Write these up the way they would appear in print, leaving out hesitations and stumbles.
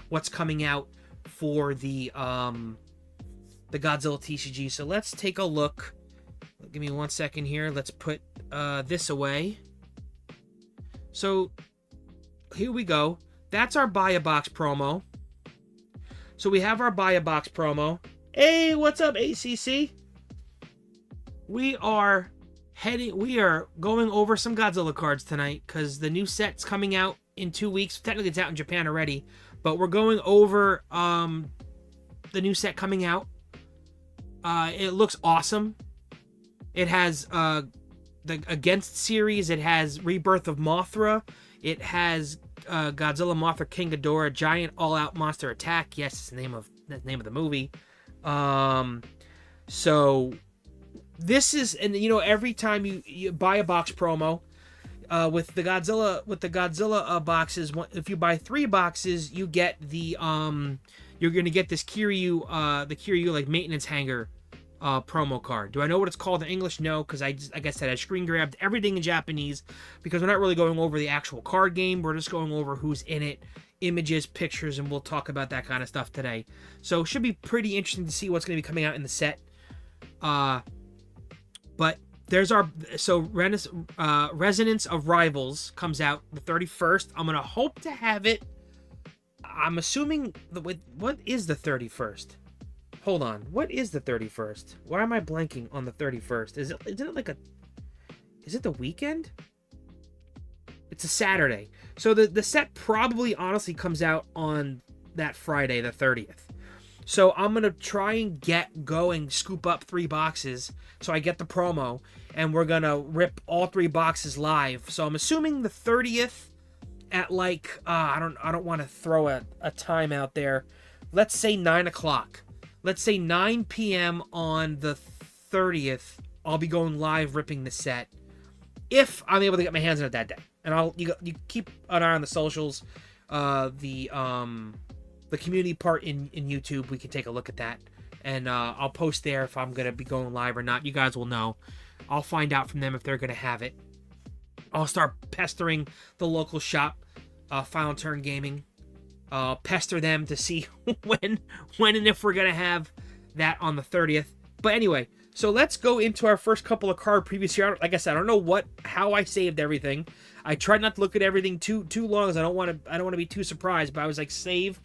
what's coming out for the Godzilla TCG. So let's take a look. Give me 1 second here. Let's put this away. So here we go. That's our buy a box promo. So we have our buy a box promo. Hey, what's up, ACC? We are going over some Godzilla cards tonight because the new set's coming out in 2 weeks. Technically, it's out in Japan already, but we're going over the new set coming out. It looks awesome. It has the Against series. It has Rebirth of Mothra. It has Godzilla Mothra King Ghidorah Giant All-Out Monster Attack. Yes, it's the name of the movie. So this is, and you know, every time you buy a box promo with the Godzilla boxes, if you buy 3 boxes, you get the you're gonna get this Kiryu the Kiryu like maintenance hanger promo card. Do I know what it's called in English? No, because like I said, I screen grabbed everything in Japanese because we're not really going over the actual card game. We're just going over who's in it, images, pictures, and we'll talk about that kind of stuff today. So it should be pretty interesting to see what's going to be coming out in the set. But there's our Resonance of Rivals comes out the 31st. I'm gonna hope to have it. I'm assuming what is the 31st? Hold on. What is the 31st? Why am I blanking on the 31st? Isn't it like is it the weekend? It's a Saturday. So the set probably honestly comes out on that Friday, the 30th. So I'm going to try and scoop up 3 boxes so I get the promo, and we're going to rip all 3 boxes live. So I'm assuming the 30th at like, I don't want to throw a time out there. Let's say 9 o'clock. Let's say 9 p.m. on the 30th, I'll be going live ripping the set if I'm able to get my hands on it that day. And you keep an eye on the socials, the community part in YouTube. We can take a look at that, and I'll post there if I'm gonna be going live or not. You guys will know. I'll find out from them if they're gonna have it. I'll start pestering the local shop, Final Turn Gaming. Pester them to see when and if we're gonna have that on the 30th. But anyway, so let's go into our first couple of card previews here. Like I said, I don't know how I saved everything. I tried not to look at everything too long, as I don't want to be too surprised. But I was like, save,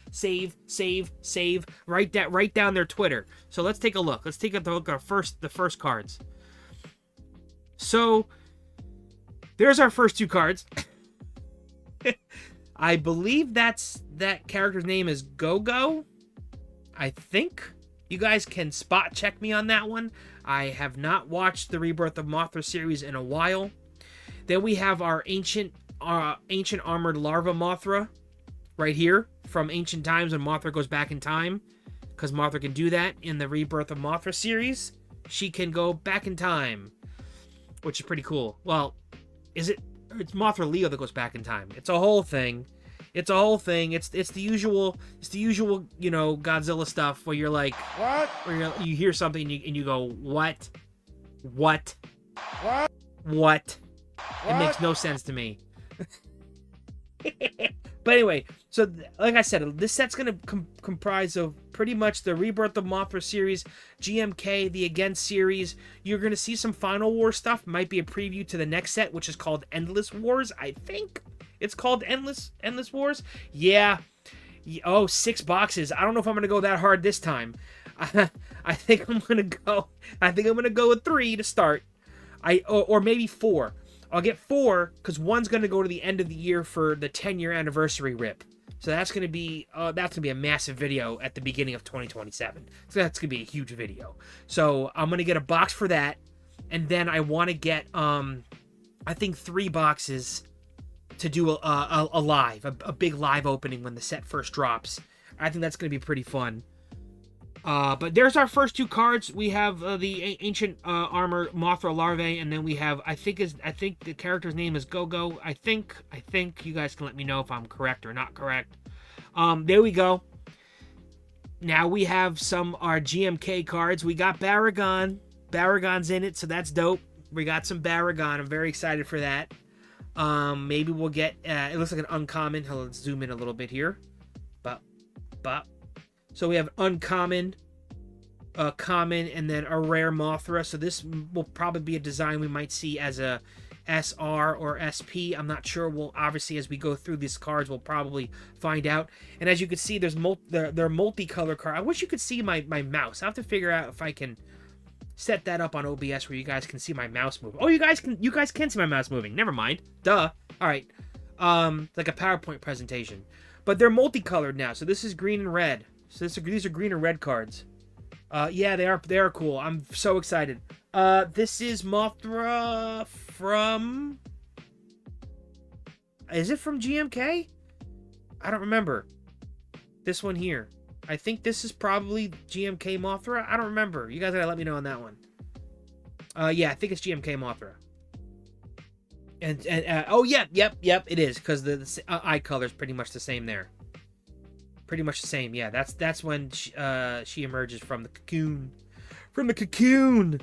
write down their Twitter. So let's take a look. Let's take a look at the first cards. So there's our first 2 cards. I believe that character's name is Go-Go. I think you guys can spot check me on that one. I have not watched the Rebirth of Mothra series in a while. Then we have our ancient armored larva Mothra right here from ancient times when Mothra goes back in time, because Mothra can do that in the Rebirth of Mothra series. She can go back in time, which is pretty cool. Well, it's Mothra Leo that goes back in time. It's a whole thing. It's the usual, you know, Godzilla stuff where you're like, what? Where you hear something and you go, what? It makes no sense to me. But anyway, so like I said, this set's going to comprise of pretty much the Rebirth of Mothra series, GMK, the Against series. You're going to see some Final War stuff. Might be a preview to the next set, which is called Endless Wars. I think it's called Endless Wars. Yeah. Oh, 6 boxes. I don't know if I'm going to go that hard this time. I think I'm going to go with 3 to start. Or maybe 4. I'll get 4 because one's going to go to the end of the year for the 10-year anniversary rip. So that's going to be a massive video at the beginning of 2027. So that's going to be a huge video. So I'm going to get a box for that, and then I want to get I think 3 boxes to do a big live opening when the set first drops. I think that's going to be pretty fun. But there's our first 2 cards. We have the ancient armor Mothra larvae, and then we have I think the character's name is Go-Go. I think you guys can let me know if I'm correct or not correct. There we go. Now we have our GMK cards. We got Baragon. Baragon's in it, so that's dope. We got some Baragon. I'm very excited for that. Maybe we'll get. It looks like an uncommon. Let's zoom in a little bit here. But bop, bop. So we have uncommon, common, and then a rare Mothra. So this will probably be a design we might see as a SR or SP. I'm not sure. We'll obviously, as we go through these cards, we'll probably find out. And as you can see, they're multicolor cards. I wish you could see my mouse. I have to figure out if I can set that up on OBS where you guys can see my mouse move. Oh, you guys can see my mouse moving. Never mind. Duh. All right. Like a PowerPoint presentation. But they're multicolored now. So this is green and red. So these are green and red cards. Yeah, they are cool. I'm so excited. This is Mothra from... Is it from GMK? I don't remember. This one here. I think this is probably GMK Mothra. I don't remember. You guys gotta let me know on that one. Yeah, I think it's GMK Mothra. And oh, yep, it is, because the eye color is pretty much the same there. Pretty much the same, yeah. That's when she emerges from the cocoon. From the cocoon!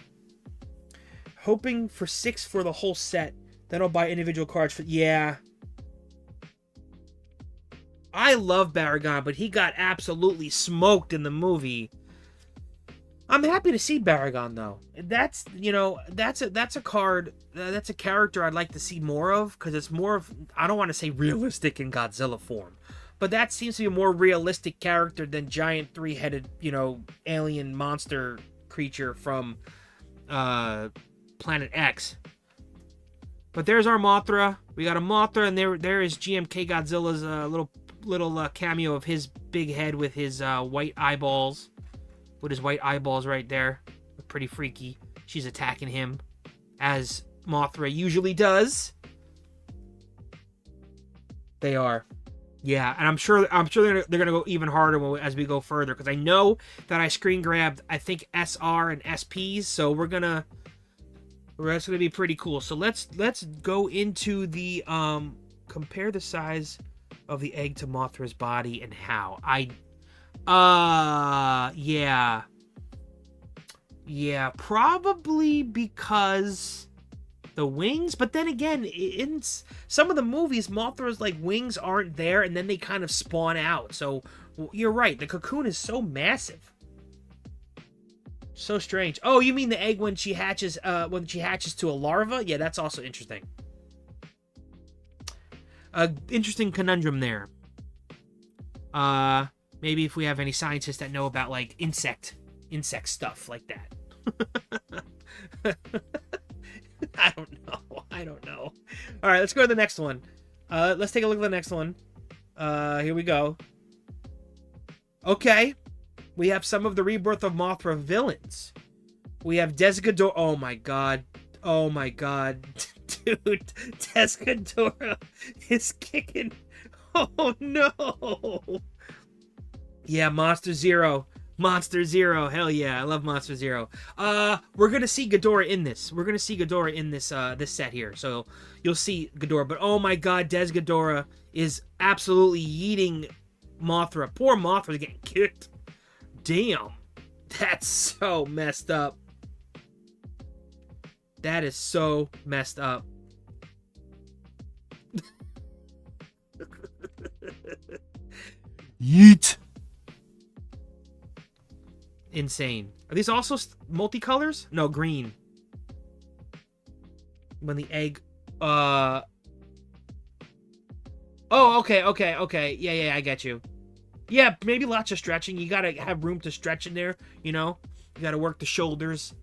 Hoping for 6 for the whole set. Then I'll buy individual cards for... Yeah. I love Baragon, but he got absolutely smoked in the movie. I'm happy to see Baragon, though. That's, you know, that's a card, that's a character I'd like to see more of, because it's more of, I don't want to say realistic in Godzilla form, but that seems to be a more realistic character than giant 3-headed, you know, alien monster creature from Planet X. But there's our Mothra. We got a Mothra, and there is GMK Godzilla's little cameo of his big head with his white eyeballs. With his white eyeballs right there. Pretty freaky. She's attacking him, as Mothra usually does. They are. Yeah, and I'm sure they're gonna go even harder as we go further, because I know that I screen grabbed, I think, SR and SPs, so that's gonna be pretty cool. So let's go into the compare the size of the egg to Mothra's body and how. Yeah, probably because the wings, but then again, in some of the movies, Mothra's like wings aren't there, and then they kind of spawn out. So you're right, the cocoon is so massive, so strange. Oh, you mean the egg when she hatches to a larva? Yeah, that's also interesting. Interesting conundrum there. Maybe if we have any scientists that know about like insect stuff like that. I don't know. All right, let's go to the next one. Let's take a look at the next one. Here we go. Okay, we have some of the Rebirth of Mothra villains. We have Desghidorah. Oh my god, dude, Desghidorah is kicking. Oh no. Yeah, Monster Zero. Hell yeah, I love Monster Zero. We're gonna see Ghidorah in this. This set here. So you'll see Ghidorah. But oh my god, Desghidorah is absolutely yeeting Mothra. Poor Mothra's getting kicked. Damn. That's so messed up. That is so messed up. Yeet. Insane. Are these also multicolors? No, green. When the egg... Oh, okay. Yeah, I get you. Yeah, maybe lots of stretching. You gotta have room to stretch in there, you know? You gotta work the shoulders.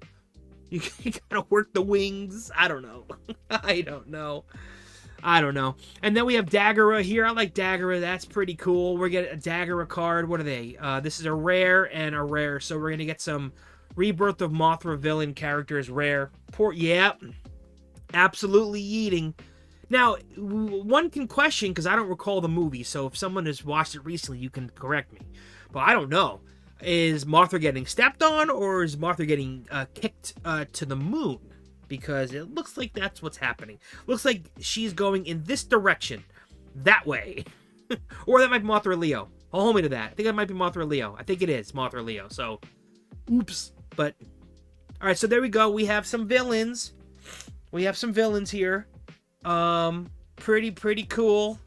You gotta work the wings. I don't know. I don't know. And then we have Daggera here. I like Daggera. That's pretty cool. We're getting a Daggera card. What are they? This is a rare and a rare. So we're going to get some Rebirth of Mothra villain characters rare. Yeah. Absolutely yeeting. Now, one can question, because I don't recall the movie, so if someone has watched it recently, you can correct me. But I don't know. Is Mothra getting stepped on, or is Mothra getting kicked to the moon? Because it looks like that's what's happening. Looks like she's going in this direction. That way. Or that might be Mothra Leo. I'll hold me to that. I think that might be Mothra Leo. I think it is Mothra Leo. So, oops. But, alright, so there we go. We have some villains. Here. Pretty cool.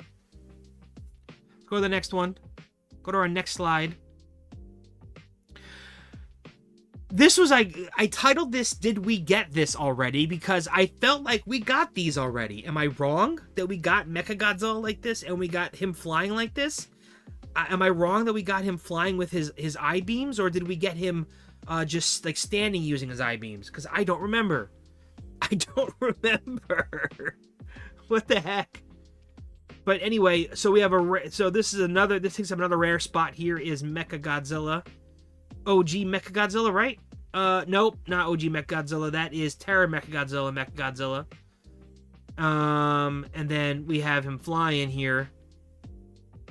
Let's go to the next one. Go to our next slide. This was, I titled this, Did We Get This Already? Because I felt like we got these already. Am I wrong that we got Mechagodzilla like this and we got him flying like this? Am I wrong that we got him flying with his I-beams, or did we get him just like standing using his I-beams? Because I don't remember. I don't remember. What the heck? But anyway, so we have this takes up another rare spot here is Mechagodzilla. OG Mechagodzilla, right? Nope, not OG Mechagodzilla. That is Terra Mechagodzilla. And then we have him flying here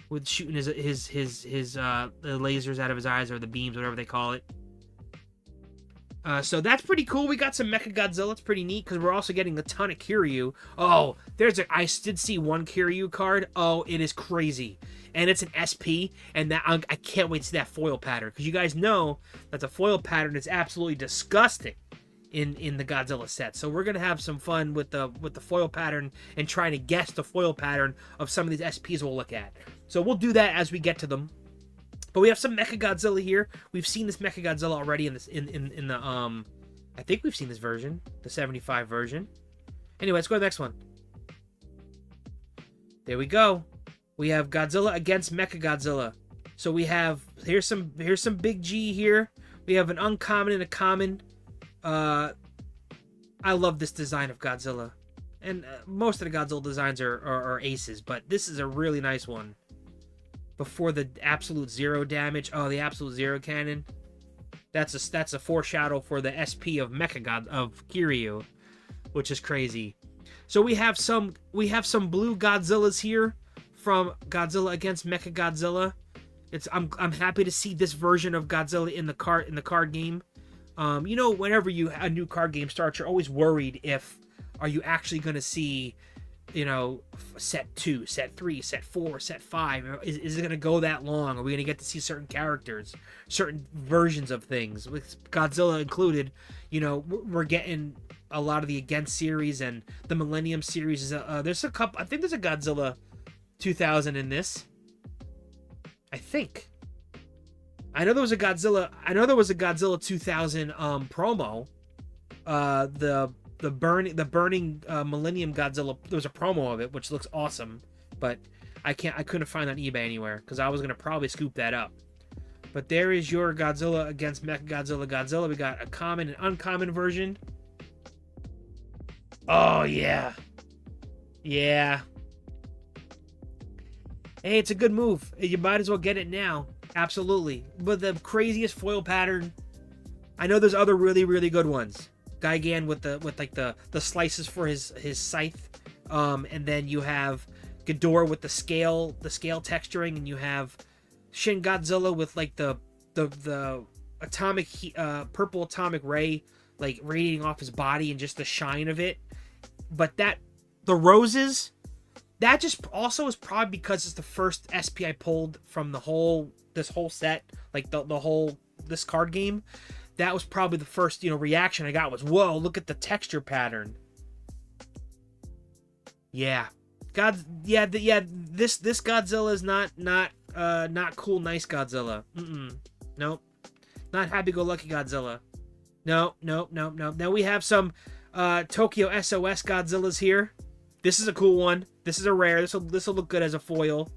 with shooting his the lasers out of his eyes, or the beams, whatever they call it. So that's pretty cool. We got some Mechagodzilla. It's pretty neat because we're also getting a ton of Kiryu. Oh, I did see one Kiryu card. Oh, it is crazy. And it's an SP, and that I can't wait to see that foil pattern, because you guys know that the foil pattern is absolutely disgusting in the Godzilla set. So we're gonna have some fun with the foil pattern and trying to guess the foil pattern of some of these SPs we'll look at. So we'll do that as we get to them. But we have some Mechagodzilla here. We've seen this Mechagodzilla already in the I think we've seen this version, the 75 version. Anyway, let's go to the next one. There we go. We have Godzilla against Mechagodzilla. So we have here's some big G here. We have an uncommon and a common. I love this design of Godzilla, and most of the Godzilla designs are aces, but this is a really nice one. Before the absolute zero damage. Oh, the absolute zero cannon. That's a foreshadow for the SP of of Kiryu, which is crazy. So we have some blue Godzillas here from Godzilla against Mechagodzilla. I'm happy to see this version of Godzilla in the card game. You know, whenever a new card game starts, you're always worried are you actually going to see, you know, set 2, set 3, set 4, set 5. Is it going to go that long? Are we going to get to see certain characters, certain versions of things, with Godzilla included? You know, we're getting a lot of the Against series and the Millennium series. There's a couple. I think there's a Godzilla 2000 in this. I think. I know there was a Godzilla 2000 promo. The burning Millennium Godzilla. There was a promo of it, which looks awesome, but I couldn't find it on eBay anywhere because I was gonna probably scoop that up. But there is your Godzilla against Mechagodzilla. We got a common and uncommon version. Oh yeah. Hey, it's a good move. You might as well get it now. Absolutely. But the craziest foil pattern. I know there's other really, really good ones. Gigan with the slices for his scythe. And then you have Ghidorah with the scale texturing, and you have Shin Godzilla with like the atomic purple atomic ray like radiating off his body and just the shine of it. But the roses, that just also is probably because it's the first SP I pulled from this whole set, like this card game. That was probably the first, reaction I got was, whoa, look at the texture pattern. Yeah. This Godzilla is not cool, nice Godzilla. Nope. Not happy-go-lucky Godzilla. No. Now we have some Tokyo SOS Godzillas here. This is a cool one. This is a rare. This will look good as a foil.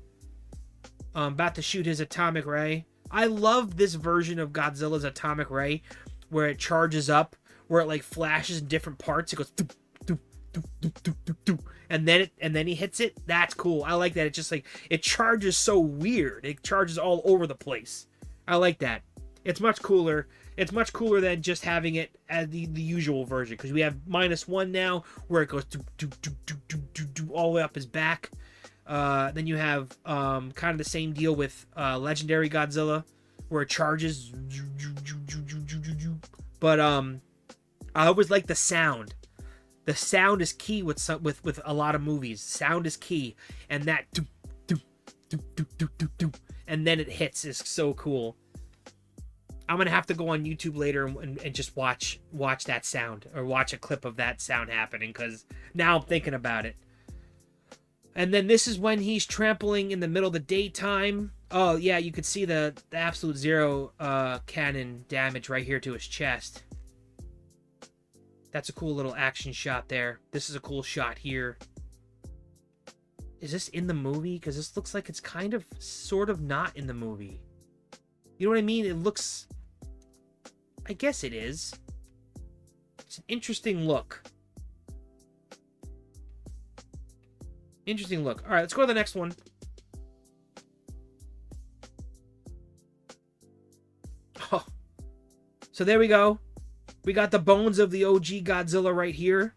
About to shoot his atomic ray. I love this version of Godzilla's atomic ray, where it charges up, where it like flashes in different parts. It goes doop, doop, doop, doop, doop, doop, doop, and then he hits it. That's cool. I like that. It just like it charges so weird. It charges all over the place. I like that. It's much cooler. It's much cooler than just having it as the usual version, because we have -1 now, where it goes doop, doop, doop, doop, doop, doop, doop, all the way up his back. Then you have kind of the same deal with Legendary Godzilla, where it charges. But I always like the sound. The sound is key with a lot of movies. Sound is key, and that and then it hits is so cool. I'm gonna have to go on YouTube later and just watch that sound, or watch a clip of that sound happening, because now I'm thinking about it. And then this is when he's trampling in the middle of the daytime. Oh, yeah, you could see the absolute zero cannon damage right here to his chest. That's a cool little action shot there. This is a cool shot here. Is this in the movie? Because this looks like it's kind of, sort of not in the movie. You know what I mean? It looks... I guess it is. It's an interesting look. Interesting look. All right, let's go to the next one. Oh. So there we go. We got the bones of the OG Godzilla right here.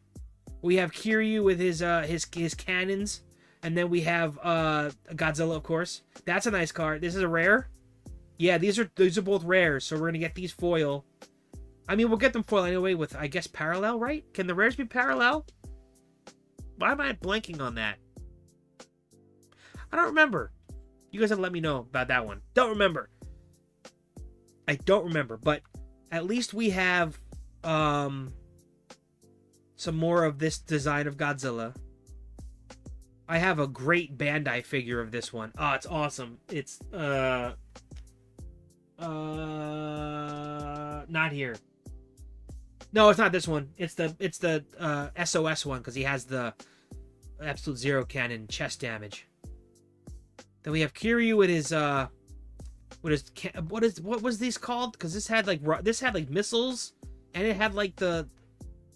We have Kiryu with his cannons. And then we have Godzilla, of course. That's a nice card. This is a rare. Yeah, these are both rares. So we're going to get these foil. I mean, we'll get them foil anyway with, I guess, parallel, right? Can the rares be parallel? Why am I blanking on that? I don't remember. You guys have to let me know about that one. Don't remember. I don't remember. But at least we have some more of this design of Godzilla. I have a great Bandai figure of this one. Oh, it's awesome. It's not here. No, it's not this one. It's the SOS one because he has the absolute zero cannon chest damage. Then we have Kiryu with his what was these called? Because this had like missiles, and it had like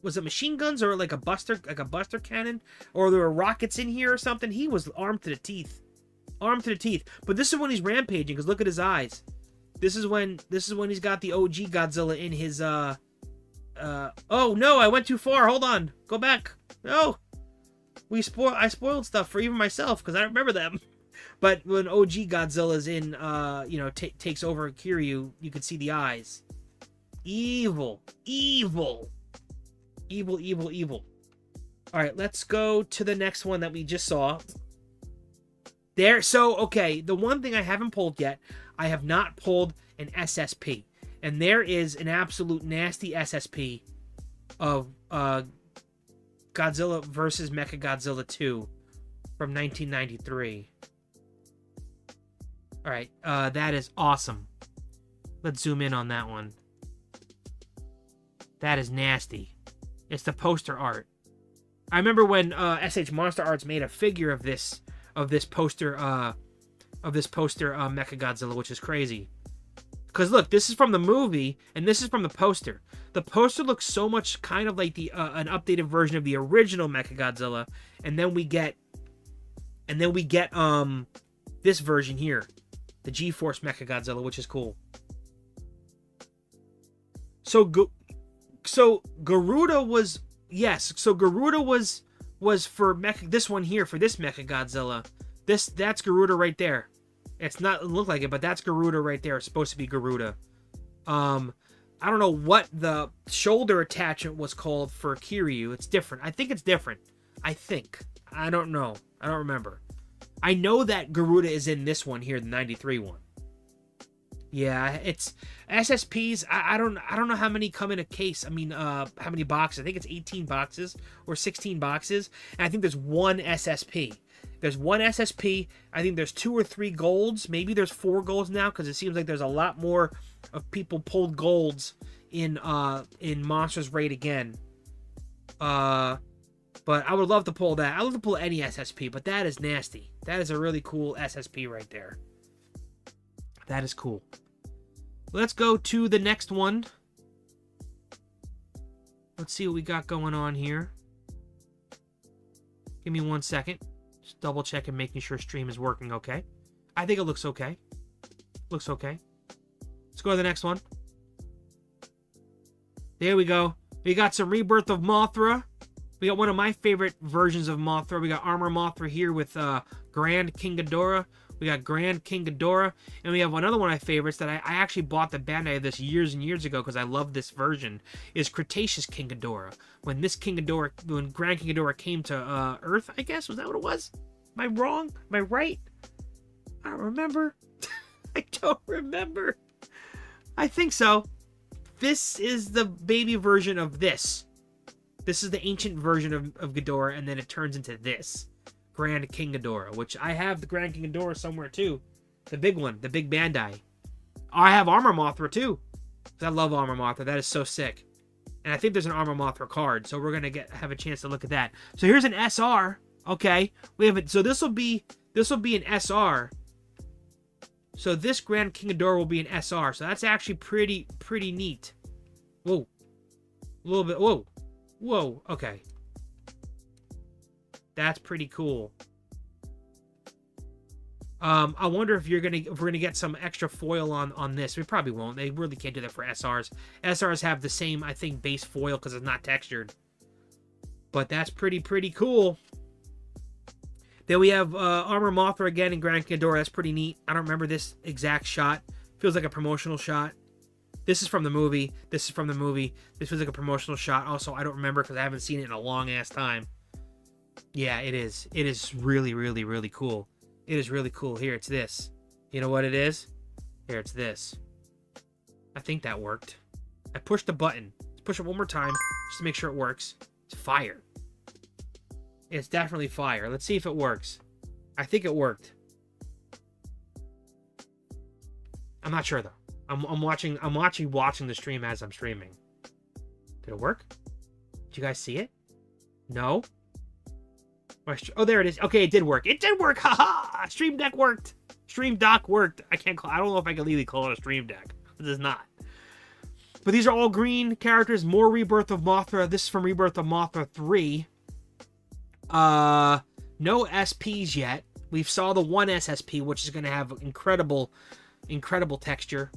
was it machine guns or like a buster cannon, or there were rockets in here or something. He was armed to the teeth. But this is when he's rampaging because look at his eyes. This is when he's got the OG Godzilla in his oh no, I went too far. Hold on, go back. No, I spoiled stuff for even myself because I don't remember them. But when OG Godzilla's in, takes over Kiryu, you can see the eyes. Evil. All right, let's go to the next one that we just saw. There, so, okay, the one thing I haven't pulled yet, I have not pulled an SSP. And there is an absolute nasty SSP of Godzilla vs. Mechagodzilla 2 from 1993. All right, that is awesome. Let's zoom in on that one. That is nasty. It's the poster art. I remember when SH Monster Arts made a figure of this poster Mechagodzilla, which is crazy. Because look, this is from the movie, and this is from the poster. The poster looks so much kind of like the an updated version of the original Mechagodzilla, and then we get this version here, the G-Force Mechagodzilla, which is cool. So Garuda was for this one here for this Mechagodzilla. That's Garuda right there. It look like it, but that's Garuda right there. It's supposed to be Garuda. I don't know what the shoulder attachment was called for Kiryu. It's different. I think it's different. I don't know. I don't remember. I know that Garuda is in this one here, the 93 one. Yeah, it's SSPs. I don't know how many come in a case. I mean, how many boxes? I think it's 18 boxes or 16 boxes. And I think there's one SSP. There's one SSP. I think there's 2 or 3 golds. Maybe there's 4 golds now because it seems like there's a lot more of people pulled golds in Monsters Raid again. But I would love to pull that. I would love to pull any SSP, but that is nasty. That is a really cool SSP right there. That is cool. Let's go to the next one. Let's see what we got going on here. Give me 1 second. Just double checking, making sure stream is working okay. I think it looks okay. Looks okay. Let's go to the next one. There we go. We got some Rebirth of Mothra. We got one of my favorite versions of Mothra. We got Armor Mothra here with Grand King Ghidorah. We got Grand King Ghidorah. And we have another one of my favorites that I actually bought the Bandai of this years and years ago because I love this version, is Cretaceous King Ghidorah. When Grand King Ghidorah came to Earth, I guess? Was that what it was? Am I wrong? Am I right? I don't remember. I don't remember. I think so. This is the baby version of this. This is the ancient version of Ghidorah, and then it turns into this. Grand King Ghidorah, which I have the Grand King Ghidorah somewhere too. The big one, the big Bandai. I have Armor Mothra too. I love Armor Mothra. That is so sick. And I think there's an Armor Mothra card, so we're gonna have a chance to look at that. So here's an SR. Okay, we have it. So this will be an SR. So this Grand King Ghidorah will be an SR. So that's actually pretty neat. Whoa, a little bit. Whoa. Okay, that's pretty cool. I wonder if we're gonna get some extra foil on this. We probably won't. They really can't do that for SRs. SRs have the same, I think, base foil because it's not textured. But that's pretty cool. Then we have Armor Mothra again in Grand Ghidorah. That's pretty neat. I don't remember this exact shot. Feels like a promotional shot. This is from the movie. This feels like a promotional shot. Also, I don't remember because I haven't seen it in a long ass time. Yeah, it is. It is really cool. It is really cool. Here, it's this. You know what it is? Here, it's this. I think that worked. I pushed the button. Let's push it one more time just to make sure it works. It's fire. It's definitely fire. Let's see if it works. I think it worked. I'm not sure though. I'm watching the stream as I'm streaming. Did it work? Did you guys see it? No? Oh, there it is. Okay, it did work. It did work. Haha! Stream Deck worked. Stream Dock worked. I don't know if I can legally call it a Stream Deck. This is not. But these are all green characters. More Rebirth of Mothra. This is from Rebirth of Mothra 3. No SPs yet. We saw the one SSP, which is going to have incredible texture.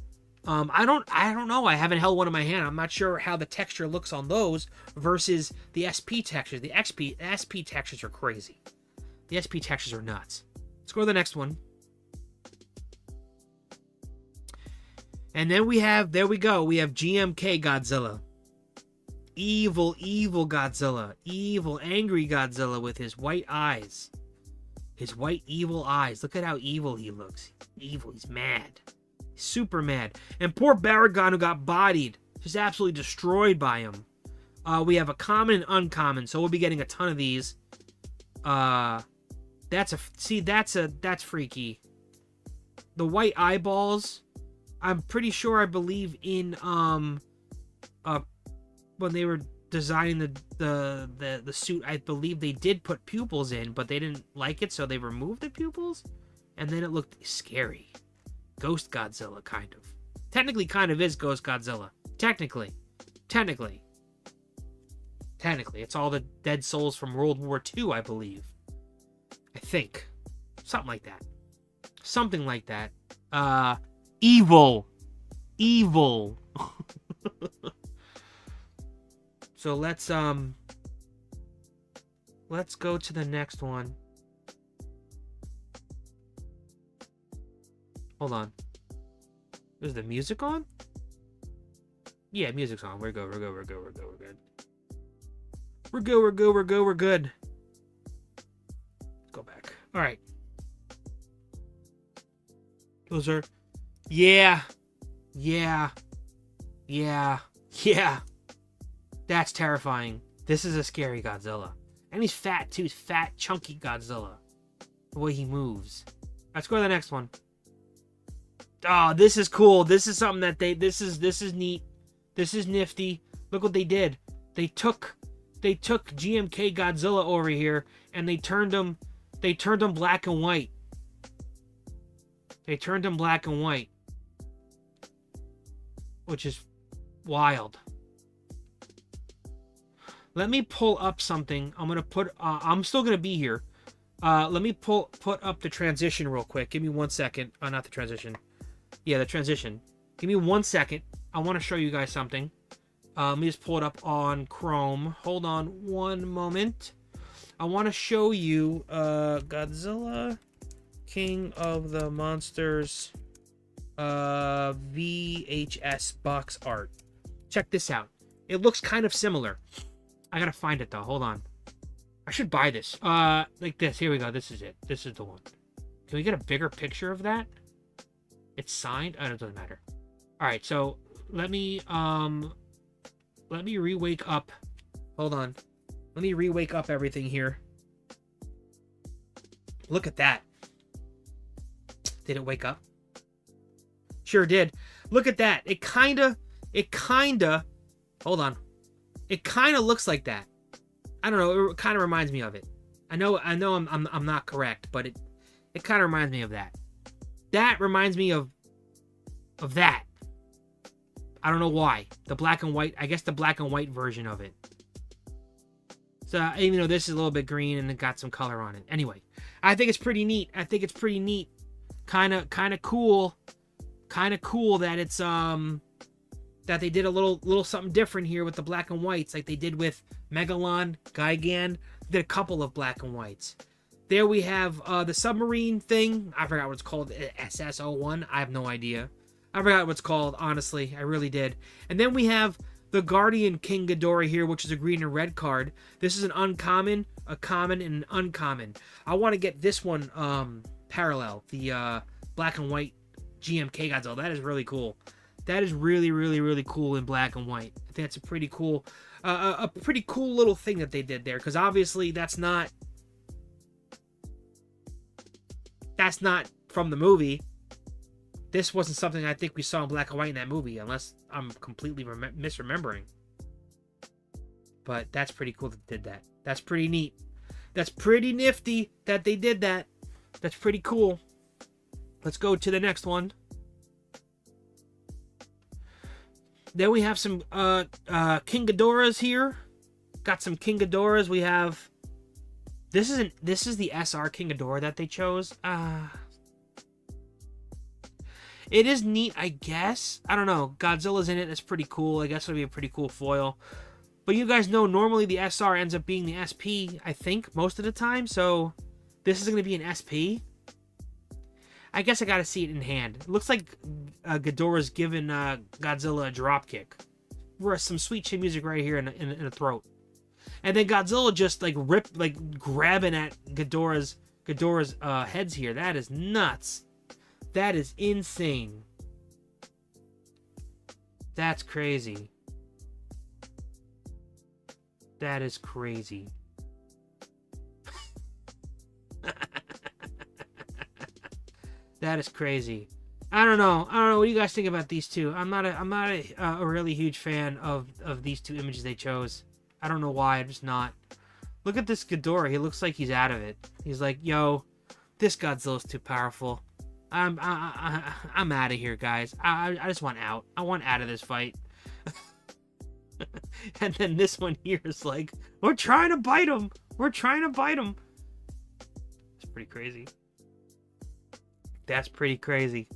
I don't know. I haven't held one in my hand. I'm not sure how the texture looks on those versus the SP textures. The SP textures are crazy. The SP textures are nuts. Let's go to the next one. And then there we go. We have GMK Godzilla. Evil Godzilla. Evil, angry Godzilla with his white eyes. His white, evil eyes. Look at how evil he looks. Evil. He's mad. Super mad. And poor Baragon, who got bodied, just absolutely destroyed by him. We have a common and uncommon, so we'll be getting a ton of these. That's freaky. The white eyeballs. I'm pretty sure, I believe in when they were designing the suit, I believe they did put pupils in, but they didn't like it, so they removed the pupils, and then it looked scary. Ghost Godzilla, kind of. Technically, kind of is Ghost Godzilla. Technically. It's all the dead souls from World War II, I believe. I think. Something like that. Evil. So let's go to the next one. Hold on. Is the music on? Yeah, music's on. We're good. We're good. Let's go back. All right. Those are... Yeah. That's terrifying. This is a scary Godzilla. And he's fat, too. He's fat, chunky Godzilla. The way he moves. Let's go to the next one. Oh, this is cool. This is something that this is neat. This is nifty. Look what they did. They took GMK Godzilla over here and they turned him black and white. Which is wild. Let me pull up something. I'm still gonna be here. Let me put up the transition real quick. Give me 1 second. Not the transition. Yeah, the transition. Give me 1 second. I want to show you guys something. Let me just pull it up on Chrome. Hold on one moment. I want to show you Godzilla King of the Monsters VHS box art. Check this out. It looks kind of similar. I gotta find it though. Hold on. I should buy this. Like this. Here we go. This is it. This is the one. Can we get a bigger picture of that? It's signed. Oh, it doesn't matter. All right. So let me re-wake up. Hold on. Let me re-wake up everything here. Look at that. Did it wake up? Sure did. Look at that. It kinda, hold on. It kinda looks like that. I don't know. It kind of reminds me of it. I know I'm not correct, but it kind of reminds me of that. That reminds me of that. I don't know why. The black and white, I guess the black and white version of it. So, even though this is a little bit green and it got some color on it. Anyway, I think it's pretty neat. Kind of cool. Kind of cool that it's, that they did a little something different here with the black and whites, like they did with Megalon, Gigan. Did a couple of black and whites. There we have the submarine thing. I forgot what it's called. SS01. I have no idea. I forgot what it's called, honestly. I really did. And then we have the Guardian King Ghidorah here, which is a green and red card. This is an uncommon, a common, and an uncommon. I want to get this one parallel. The black and white GMK Godzilla. That is really cool. That is really, really, really cool in black and white. I think that's a pretty cool little thing that they did there. Because obviously that's not from the movie. This wasn't something I think we saw in black and white in that movie, unless I'm completely misremembering. But that's pretty cool that they did that. That's pretty neat. That's pretty nifty that they did that. That's pretty cool. Let's go to the next one. Then we have some King Ghidorahs here. Got some King Ghidorahs. We have... This is the SR King Ghidorah that they chose. It is neat, I guess. I don't know. Godzilla's in it. That's pretty cool. I guess it'll be a pretty cool foil. But you guys know normally the SR ends up being the SP, I think, most of the time. So this is going to be an SP. I guess I got to see it in hand. It looks like Ghidorah's giving Godzilla a dropkick. Some sweet chin music right here in the throat. And then Godzilla just grabbing at Ghidorah's heads here. That is nuts. That is insane. That's crazy. That is crazy. That is crazy. I don't know. What do you guys think about these two? I'm not a really huge fan of these two images they chose. I don't know why. I'm just not. Look at this Ghidorah. He looks like he's out of it. He's like, yo, this Godzilla's too powerful. I'm out of here, guys. I just want out. I want out of this fight. And then this one here is like, we're trying to bite him. We're trying to bite him. It's pretty crazy. That's pretty crazy.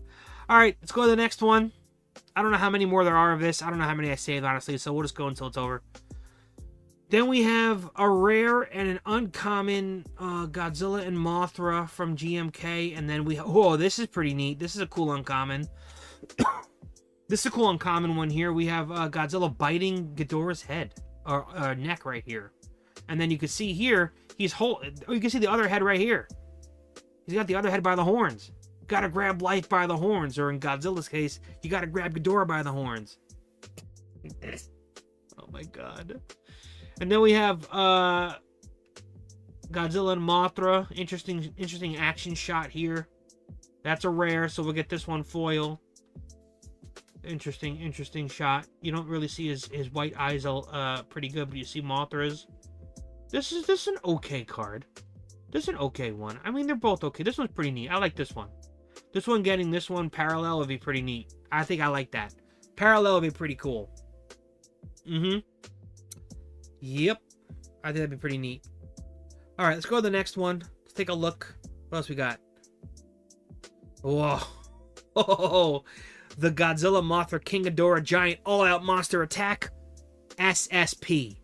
All right, let's go to the next one. I don't know how many more there are of this. I don't know how many I saved, honestly, so we'll just go until it's over. Then we have a rare and an uncommon Godzilla and Mothra from GMK. And then this is pretty neat. This is a cool uncommon. This is a cool uncommon one here. We have Godzilla biting Ghidorah's head, or neck right here. And then you can see here, you can see the other head right here. He's got the other head by the horns. Gotta grab life by the horns, or in Godzilla's case, you gotta grab Ghidorah by the horns. Oh my god. And then we have Godzilla and Mothra. Interesting action shot here. That's a rare, so we'll get this one foil. Interesting shot. You don't really see his white eyes pretty good, but you see Mothra's. This is an okay card. This is an okay one. I mean, they're both okay. This one's pretty neat. I like this one. This one getting this one parallel would be pretty neat. I think I like that. Parallel would be pretty cool. Yep. I think that'd be pretty neat. All right, let's go to the next one. Let's take a look. What else we got? Whoa. Oh, the Godzilla Mothra King Ghidorah Giant All-Out Monster Attack SSP.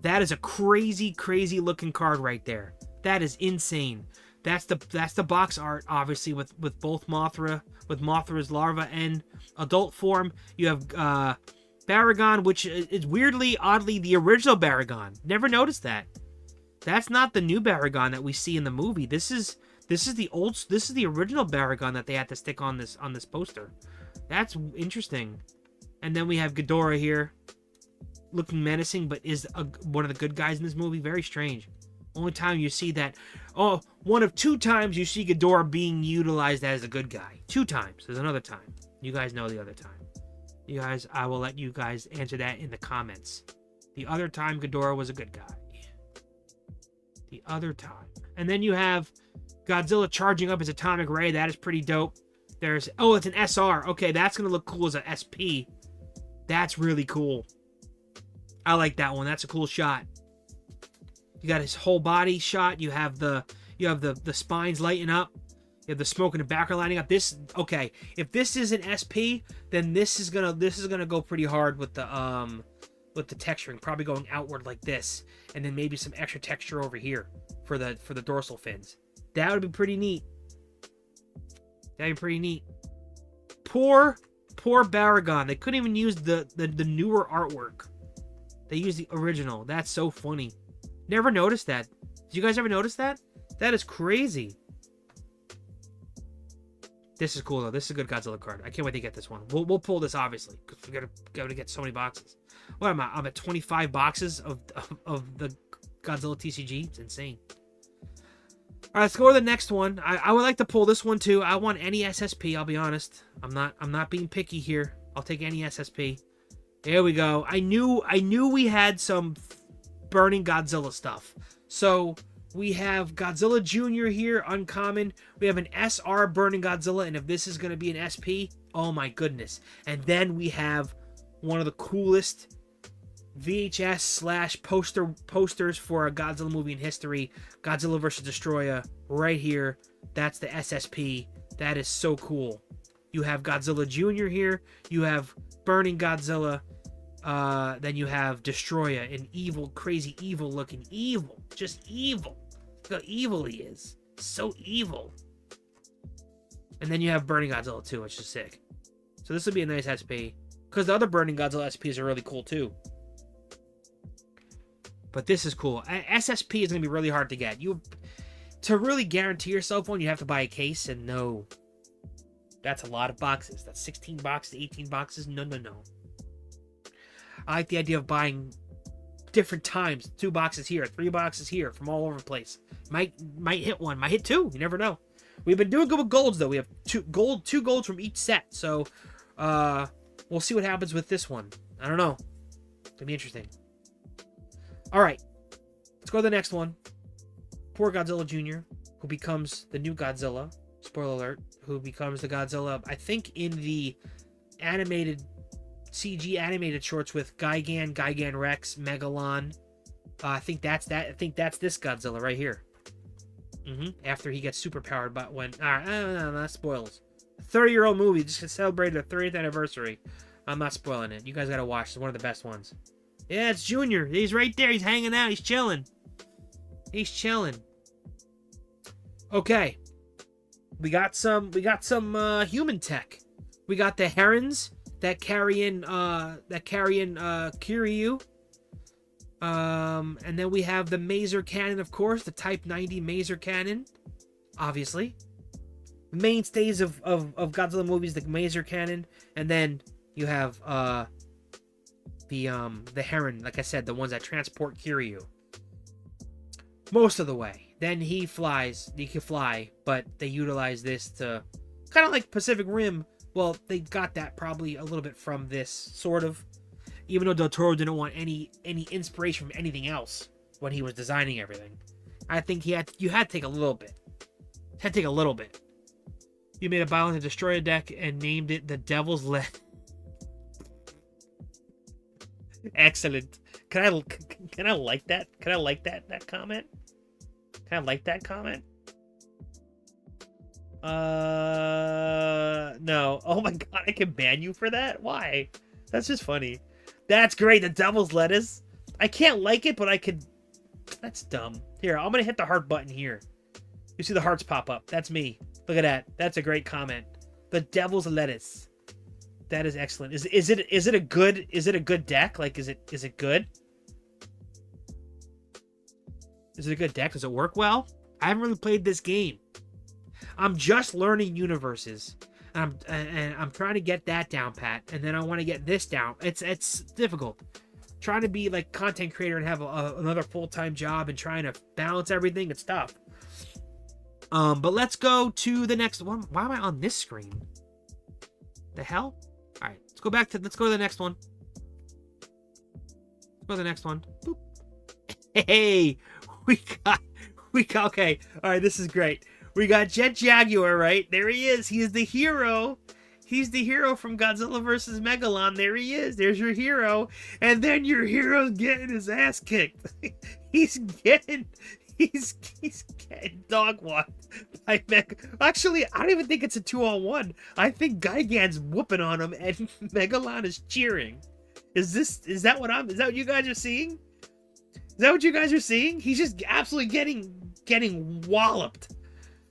That is a crazy looking card right there. That is insane. That's the box art, obviously, with both Mothra, with Mothra's larva and adult form. You have Baragon, which is oddly the original Baragon. Never noticed that. That's not the new Baragon that we see in the movie. This is the original Baragon that they had to stick on this poster. That's interesting. And then we have Ghidorah here, looking menacing, but is one of the good guys in this movie. Very strange. Only time you see that. Oh, one of 2 times you see Ghidorah being utilized as a good guy. 2 times. There's another time. You guys know the other time. You guys, I will let you guys answer that in the comments. The other time Ghidorah was a good guy. The other time. And then you have Godzilla charging up his atomic ray. That is pretty dope. There's, oh, it's an SR. Okay, that's going to look cool as an SP. That's really cool. I like that one. That's a cool shot. You got his whole body shot. You have the spines lighting up. You have the smoke in the background lighting up. This, okay, if this is an SP, then this is gonna go pretty hard with the texturing, probably going outward like this, and then maybe some extra texture over here for the dorsal fins. That would be pretty neat. That'd be pretty neat. Poor Baragon. They couldn't even use the newer artwork. They used the original. That's so funny. Never noticed that. Did you guys ever notice that? That is crazy. This is cool though. This is a good Godzilla card. I can't wait to get this one. We'll pull this obviously because we gotta get so many boxes. What am I? I'm at 25 boxes of the Godzilla TCG. It's insane. All right, let's go to the next one. I would like to pull this one too. I want any SSP. I'll be honest. I'm not being picky here. I'll take any SSP. There we go. I knew we had some Burning Godzilla stuff. So we have Godzilla Jr. here, uncommon. We have an SR Burning Godzilla, and if this is going to be an SP, oh my goodness. And then we have one of the coolest VHS / posters for a Godzilla movie in history, Godzilla vs. Destroyer, right here. That's the SSP. That is so cool. You have Godzilla Jr. here. You have Burning Godzilla. Then you have Destroyer, an evil, crazy, evil looking, evil, just evil. Look how evil he is. So evil. And then you have Burning Godzilla too, which is sick. So this would be a nice SP. Because the other Burning Godzilla SPs are really cool too. But this is cool. SSP is going to be really hard to get. To really guarantee yourself one, you have to buy a case, and no. That's a lot of boxes. That's 16 boxes, 18 boxes. No. I like the idea of buying different times. 2 boxes here, 3 boxes here, from all over the place. Might hit one, might hit 2. You never know. We've been doing good with golds though. We have 2 golds from each set. So we'll see what happens with this one. I don't know. It'll be interesting. All right, let's go to the next one. Poor Godzilla Jr., who becomes the new Godzilla. Spoiler alert. Who becomes the Godzilla? I think in the animated CG animated shorts with Gigan Rex, Megalon. I think that's this Godzilla right here. After he gets super powered, but when that spoils. 30-year-old movie just celebrated their 30th anniversary. I'm not spoiling it. You guys gotta watch. It's one of the best ones. Yeah, it's Junior. He's right there. He's hanging out. He's chilling. Okay. We got some human tech. We got the herons that carry in Kiryu. And then we have the Maser Cannon, of course, the Type 90 Maser Cannon, obviously. Mainstays of Godzilla movies, the Maser Cannon, and then you have the heron, like I said, the ones that transport Kiryu most of the way. Then he can fly, but they utilize this to kind of like Pacific Rim. Well, they got that probably a little bit from this, sort of. Even though Del Toro didn't want any inspiration from anything else when he was designing everything. I think you had to take a little bit. You made a Violent to Destroy deck and named it the Devil's Let. Excellent. Can I like that? Can I like that comment? Can I like that comment? No. Oh my god, I can ban you for that? Why? That's just funny. That's great. The Devil's Lettuce. I can't like it, but I could. That's dumb. Here, I'm gonna hit the heart button here. You see the hearts pop up. That's me. Look at that. That's a great comment. The Devil's Lettuce. That is excellent. Is it a good deck? Like, is it good? Is it a good deck? Does it work well? I haven't really played this game. I'm just learning universes. And I'm trying to get that down pat, and then I want to get this down. It's difficult. Trying to be like content creator and have another full-time job and trying to balance everything, it's tough. But let's go to the next one. Why am I on this screen? The hell? All right, let's go to the next one. Let's go to the next one. Boop. Hey, we got, okay. All right, this is great. We got Jet Jaguar, right? There he is. He is the hero. He's the hero from Godzilla vs. Megalon. There he is. There's your hero. And then your hero's getting his ass kicked. he's getting dog walked by Actually, I don't even think it's a 2-on-1. I think Gigan's whooping on him and Megalon is cheering. Is that what you guys are seeing? Is that what you guys are seeing? He's just absolutely getting walloped.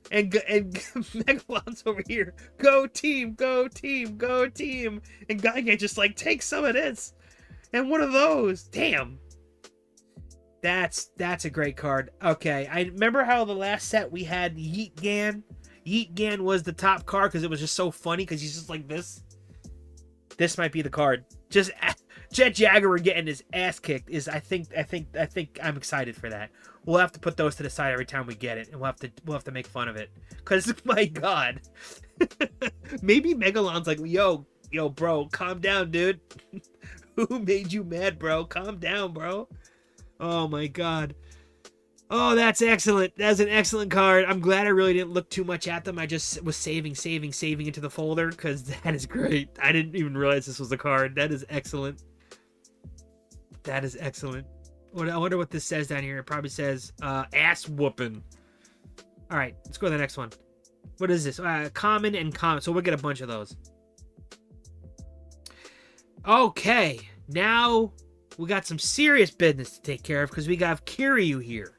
And Megalon's over here. Go team, go team, go team. And Gigan just like, take some of this. And one of those. Damn. That's a great card. Okay, I remember how the last set we had Yeet Gan. Yeet Gan was the top card because it was just so funny because he's just like this. This might be the card. Just Jet Jaguar getting his ass kicked is I think I'm excited for that. We'll have to put those to the side every time we get it, and we'll have to make fun of it. Cause my God, maybe Megalon's like, yo, bro, calm down, dude. Who made you mad, bro? Calm down, bro. Oh my God. Oh, that's excellent. That's an excellent card. I'm glad I really didn't look too much at them. I just was saving into the folder because that is great. I didn't even realize this was a card. That is excellent. That is excellent. I wonder what this says down here. It probably says ass whooping. All right, let's go to the next one. What is this? Common and common. So we'll get a bunch of those. Okay, now we got some serious business to take care of because we got Kiryu here.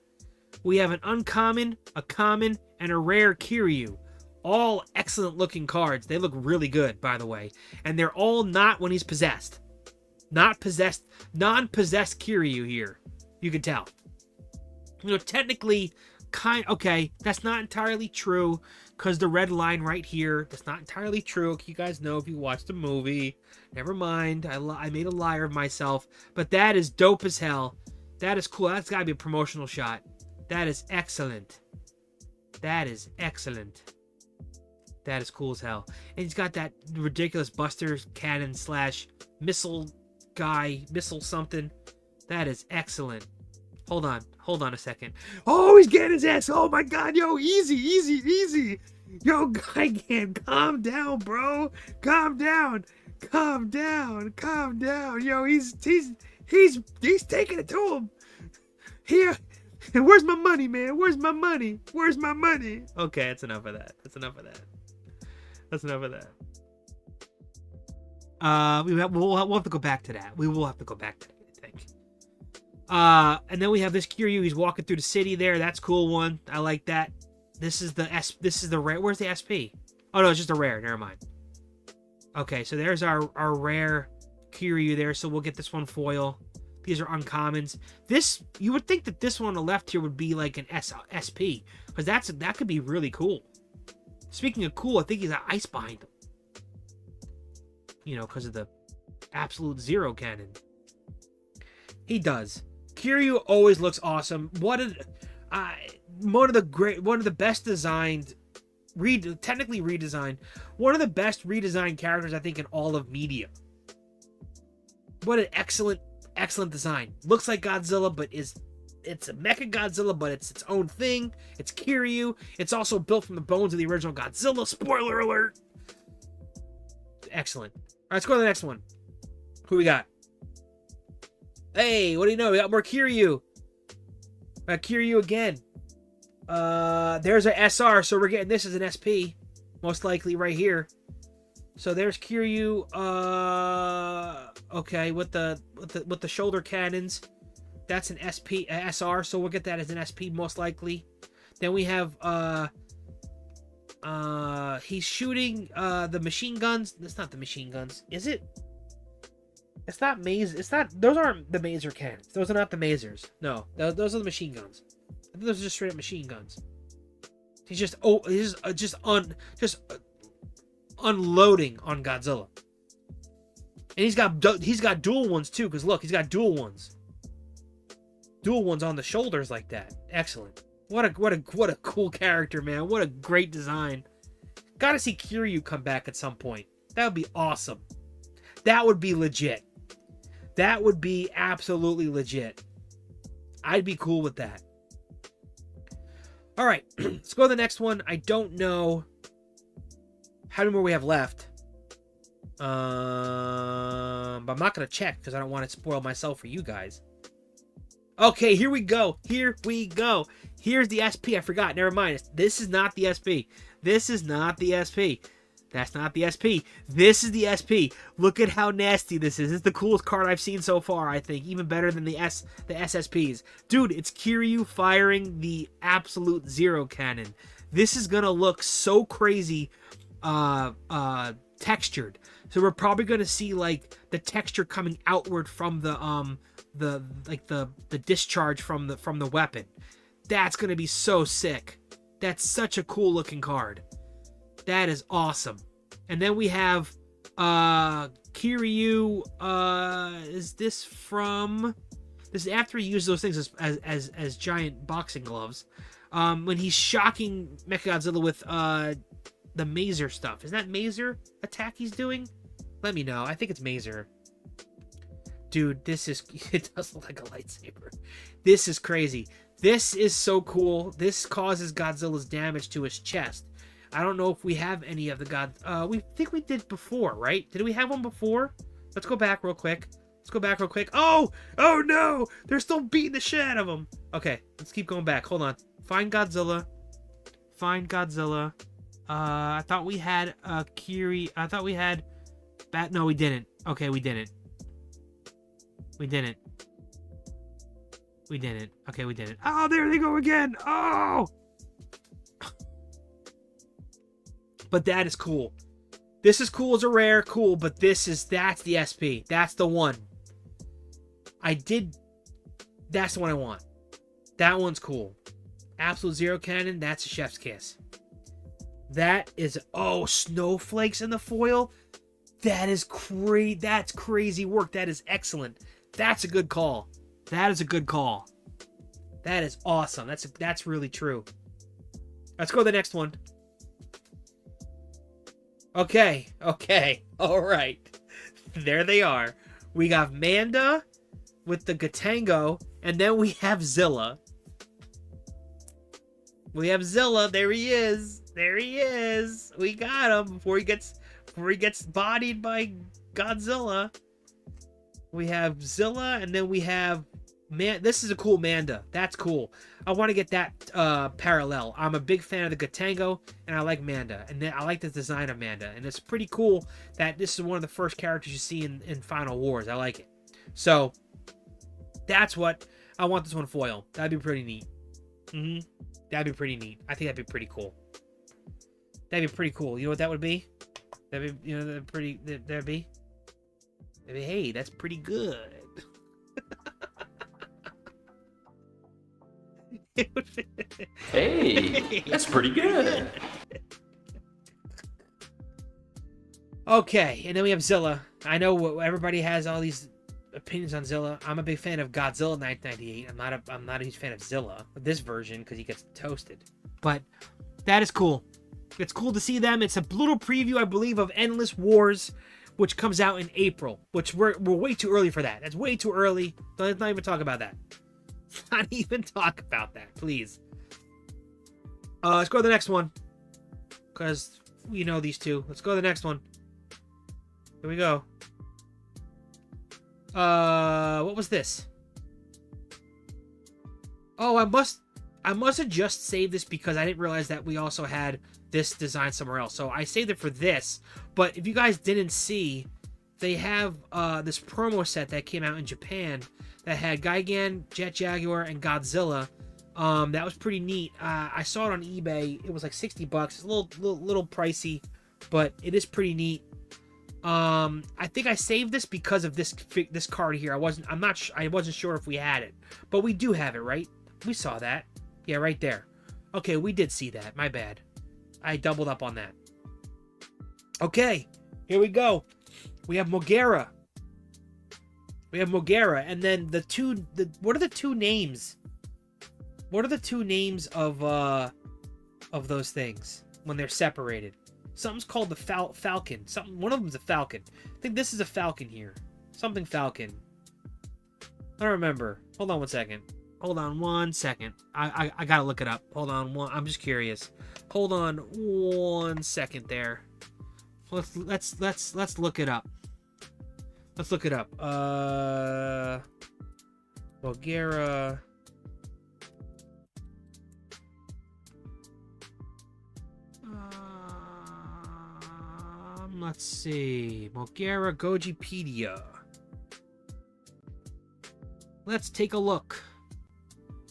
We have an uncommon, a common, and a rare Kiryu. All excellent looking cards. They look really good, by the way. And they're all not when he's possessed. Not possessed, non-possessed Kiryu here. You can tell. You know, technically, okay, that's not entirely true because the red line right here, that's not entirely true. You guys know if you watched the movie. Never mind. I made a liar of myself. But that is dope as hell. That is cool. That's got to be a promotional shot. That is excellent. That is excellent. That is cool as hell. And he's got that ridiculous Buster Cannon / missile guy, missile something. That is excellent. Hold on a second. Oh, he's getting his ass. Oh my God, yo, easy. Yo, Gigan, calm down, bro. Calm down. Yo, he's taking it to him. Here. And where's my money, man? Where's my money? Okay, that's enough of that. We'll have to go back to that. We will have to go back to that, I think. And then we have this Kiryu. He's walking through the city there. That's a cool one. I like that. This is the rare. Where's the SP? Oh no, it's just a rare. Never mind. Okay, so there's our that Kiryu there. So we'll get this one foil. These are uncommons. This, you would think that this one on the left here would be like an SP, because that could be really cool. Speaking of cool, I think he's got ice behind him. You know, because of the absolute zero cannon. He does. Kiryu always looks awesome. One of the best designed, technically redesigned, one of the best redesigned characters I think in all of media. What an excellent design. Looks like Godzilla, but it's a Mecha Godzilla, but it's its own thing. It's Kiryu. It's also built from the bones of the original Godzilla. Spoiler alert. Excellent. All right, let's go to the next one. Who we got? Hey, what do you know? We got more Kiryu. Kiryu again. There's our SR, so we're getting this as an SP, most likely right here. So there's Kiryu. Okay, with the shoulder cannons. That's an SR, so we'll get that as an SP most likely. Then we have he's shooting the machine guns. That's not the machine guns, is it? It's not maze. It's not. Those aren't the mazer cannons. Those are not the mazers. No, those are the machine guns. I think those are just straight up machine guns. He's just unloading on Godzilla. And he's got dual ones too, because look, he's got dual ones on the shoulders like that. Excellent. What a cool character, man. What a great design. Gotta see Kiryu come back at some point. That would be awesome. That would be legit. That would be absolutely legit. I'd be cool with that. All right, let's go to the next one. I don't know how many more we have left. But I'm not going to check because I don't want to spoil myself for you guys. Okay, here we go. Here we go. Here's the SP. I forgot. Never mind. This is not the SP. This is not the SP. That's not the SP. This is the SP. Look at how nasty this is. This is the coolest card I've seen so far, I think. Even better than the SSPs. Dude, it's Kiryu firing the absolute zero cannon. This is going to look so crazy textured. So we're probably going to see like the texture coming outward from the discharge from the weapon. That's going to be so sick. That's such a cool looking card. That is awesome. And then we have Kiryu. Is this from? This is after he used those things as giant boxing gloves. When he's shocking Mechagodzilla with the Mazer stuff. Is that Mazer attack he's doing? Let me know. I think it's Mazer. Dude, this is... It does look like a lightsaber. This is crazy. This is so cool. This causes Godzilla's damage to his chest. I don't know if we have any of the we think we did before, right? Did we have one before? Let's go back real quick. Oh! Oh no! They're still beating the shit out of him. Okay, let's keep going back. Hold on. Find Godzilla. I thought we had Kiri. I thought we had... No, we didn't. Okay, we didn't. Okay, we didn't. Oh, there they go again. Oh! But that is cool. This is cool as a rare, cool, but that's the SP. That's the one. That's the one I want. That one's cool. Absolute Zero Cannon, that's a chef's kiss. That is, snowflakes in the foil. That's crazy work. That is excellent. That's a good call. That is a good call. That is awesome. That's really true. Let's go to the next one. Okay. All right. There they are. We got Manda with the Gatango, and then we have Zilla. There he is. We got him before he gets bodied by Godzilla. We have Zilla, and then we have this is a cool Manda. That's cool. I want to get that parallel. I'm a big fan of the Gatango, and I like Manda, and then I like the design of Manda, and it's pretty cool that this is one of the first characters you see in Final Wars. I like it. So that's what I want. This one foil. That'd be pretty neat. That'd be pretty neat. I think that'd be pretty cool. You know what that would be? That'd be, that'd be, hey, that's pretty good. Hey, that's pretty good. Okay, and then we have Zilla. I know everybody has all these opinions on Zilla. I'm a big fan of Godzilla 1998. I'm not a huge fan of Zilla, this version, because he gets toasted. But that is cool. It's cool to see them. It's a little preview, I believe, of Endless Wars, which comes out in April. Which we're way too early for that. That's way too early. Let's not even talk about that. Not even talk about that, please. Let's go to the next one, because we know these two. Let's go to the next one. Here we go. What was this? Oh, I must have just saved this because I didn't realize that we also had this design somewhere else. So I saved it for this. But if you guys didn't see, they have this promo set that came out in Japan that had Gigan, Jet Jaguar, and Godzilla. That was pretty neat. I saw it on eBay. It was like $60. It's a little pricey, but it is pretty neat. I think I saved this because of this card here. I wasn't sure if we had it, but we do have it, right? We saw that. Yeah, right there. Okay, we did see that. My bad. I doubled up on that. Okay, here we go. We have Mogera. And then what are the two names What are the two names of those things when they're separated? Something's called the falcon. One of them's a falcon. I think this is a falcon here. Something falcon. I don't remember. Hold on one second. Hold on one second. I gotta look it up. Hold on one. I'm just curious. Hold on 1 second there. Let's look it up. Let's look it up. Bulgara. Let's see. Bulgara Gojipedia. Let's take a look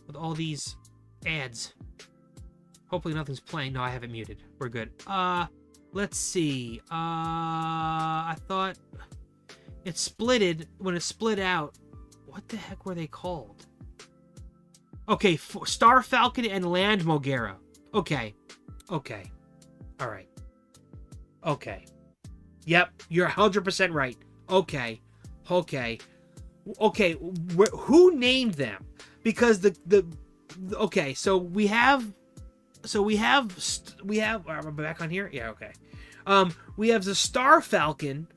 with all these ads. Hopefully nothing's playing. No, I have it muted. We're good. Let's see. I thought it splitted. When it split out, what the heck were they called? Okay, Star Falcon and Land Mogera. Okay. Okay. All right. Okay. Yep, you're 100% right. Okay. Okay. Okay, who named them? Because okay, so we have am I back on here? Yeah, okay. We have the Star Falcon.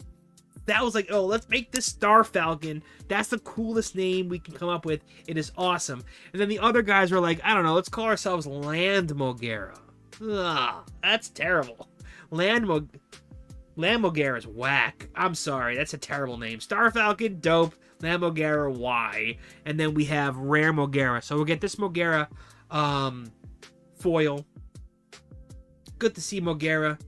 That was like, oh, let's make this Star Falcon. That's the coolest name we can come up with. It is awesome. And then the other guys were like, I don't know, let's call ourselves Land Mogera. Ugh, that's terrible. Land Mogera is whack. I'm sorry, that's a terrible name. Star Falcon, dope. Land Mogera, why? And then we have Rare Mogera. So we'll get this Mogera foil. Good to see Mogera.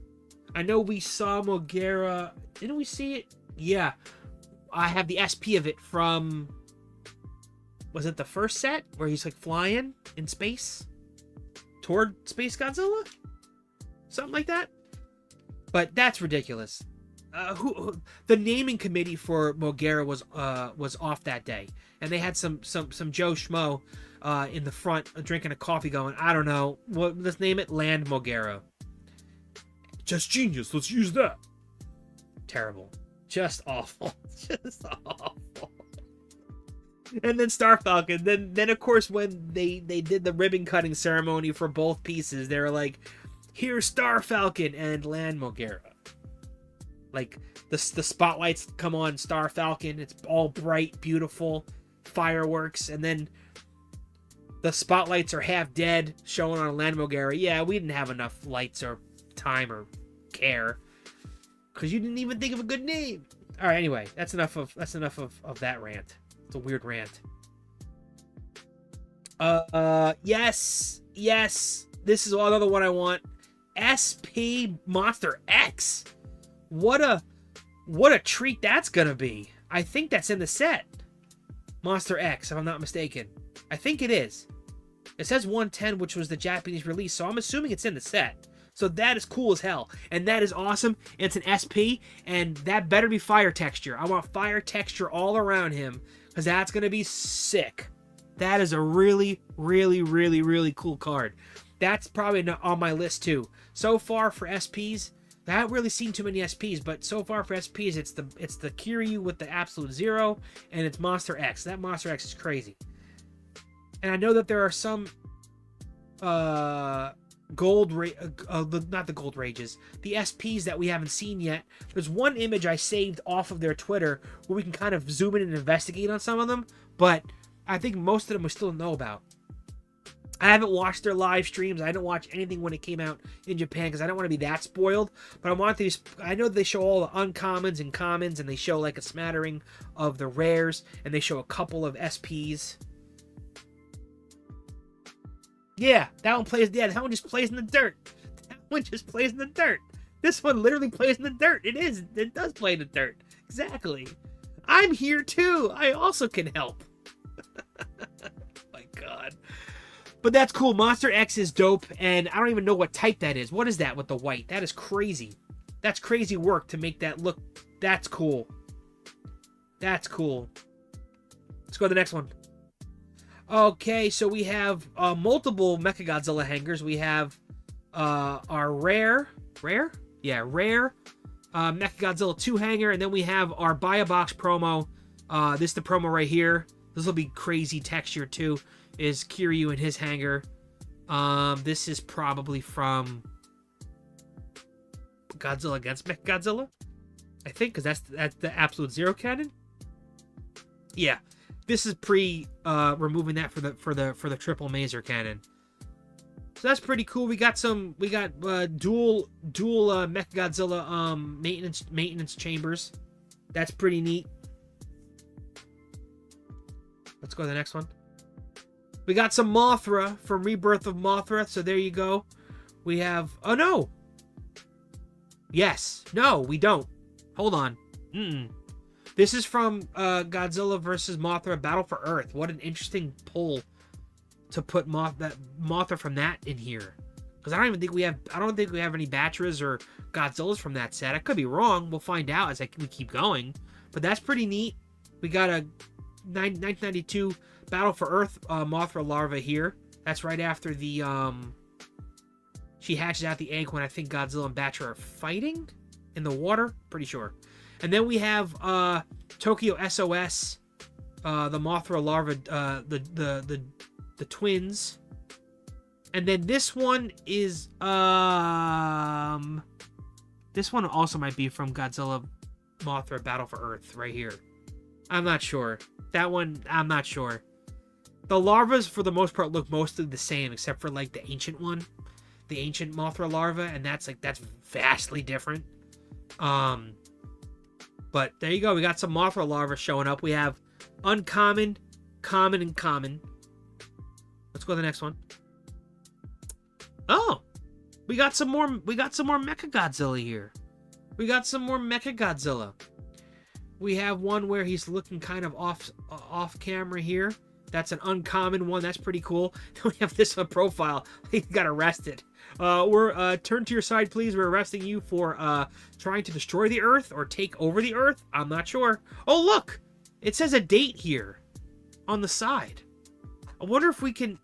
I know we saw Mogera. Didn't we see it? Yeah. I have the SP of it from... Was it the first set? Where he's like flying in space? Toward Space Godzilla? Something like that? But that's ridiculous. The naming committee for Mogera was off that day, and they had some Joe Schmo in the front drinking a coffee, going, I don't know, let's name it Land Mogera. Just genius. Let's use that. Terrible. Just awful. Just awful. And then Star Falcon. Then of course when they did the ribbon cutting ceremony for both pieces, they were like, here's Star Falcon and Land Mogera. Like, the spotlights come on Star Falcon. It's all bright, beautiful, fireworks. And then the spotlights are half dead, showing on Land Mogera. Yeah, we didn't have enough lights or time or care. Because you didn't even think of a good name. All right, anyway, that's enough of that rant. It's a weird rant. Yes. This is another one I want. SP Monster X. What a treat that's gonna be. I think that's in the set. Monster X, if I'm not mistaken. I think it is. It says 110, which was the Japanese release, so I'm assuming it's in the set. So that is cool as hell. And that is awesome. It's an SP, and that better be fire texture. I want fire texture all around him, because that's gonna be sick. That is a really, really, really, really cool card. That's probably on my list too. So far for SPs, I haven't really seen too many SPs, but so far for SPs, it's the Kiryu with the Absolute Zero, and it's Monster X. That Monster X is crazy. And I know that there are some not the Gold Rages, the SPs that we haven't seen yet. There's one image I saved off of their Twitter where we can kind of zoom in and investigate on some of them, but I think most of them we still don't know about. I haven't watched their live streams. I didn't watch anything when it came out in Japan because I don't want to be that spoiled. But I want these. I know they show all the uncommons and commons, and they show like a smattering of the rares, and they show a couple of SPs. Yeah, that one plays. Yeah, that one just plays in the dirt. That one just plays in the dirt. This one literally plays in the dirt. It is. It does play in the dirt. Exactly. I'm here too. I also can help. My God. But that's cool. Monster X is dope, and I don't even know what type that is. What is that with the white? That is crazy. That's crazy work to make that look. That's cool. That's cool. Let's go to the next one. Okay, so we have multiple Mechagodzilla hangers. We have our rare Mechagodzilla 2 hanger, and then we have our Buy a Box promo. This is the promo right here. This will be crazy texture too. is Kiryu in his hangar. This is probably from Godzilla against Mechagodzilla, I think, because that's the Absolute Zero canon. Yeah, this is pre removing that for the Triple Mazer canon. So that's pretty cool. We got dual Mechagodzilla maintenance chambers. That's pretty neat. Let's go to the next one. We got some Mothra from Rebirth of Mothra. So there you go. We have... Oh, no. Yes. No, we don't. Hold on. This is from Godzilla vs. Mothra Battle for Earth. What an interesting pull to put Mothra from that in here. Because I don't think we have any Batras or Godzillas from that set. I could be wrong. We'll find out as we keep going. But that's pretty neat. We got a 1992 Battle for Earth Mothra larva here. That's right after the she hatches out the egg when I think Godzilla and Batra are fighting in the water. Pretty sure. And then we have Tokyo SOS, the Mothra larva, the twins. And then this one is this one also might be from Godzilla Mothra Battle for Earth right here. I'm not sure. That one, I'm not sure. The larvas, for the most part, look mostly the same, except for, like, the ancient one. The ancient Mothra larva, and that's vastly different. But there you go. We got some Mothra larvae showing up. We have uncommon, common, and common. Let's go to the next one. Oh! We got some more Mechagodzilla here. We got some more Mechagodzilla. We have one where he's looking kind of off camera here. That's an uncommon one. That's pretty cool. Then we have this one profile. He got arrested. We're turn to your side, please. We're arresting you for trying to destroy the Earth or take over the Earth. I'm not sure. Oh, look! It says a date here on the side. I wonder if we can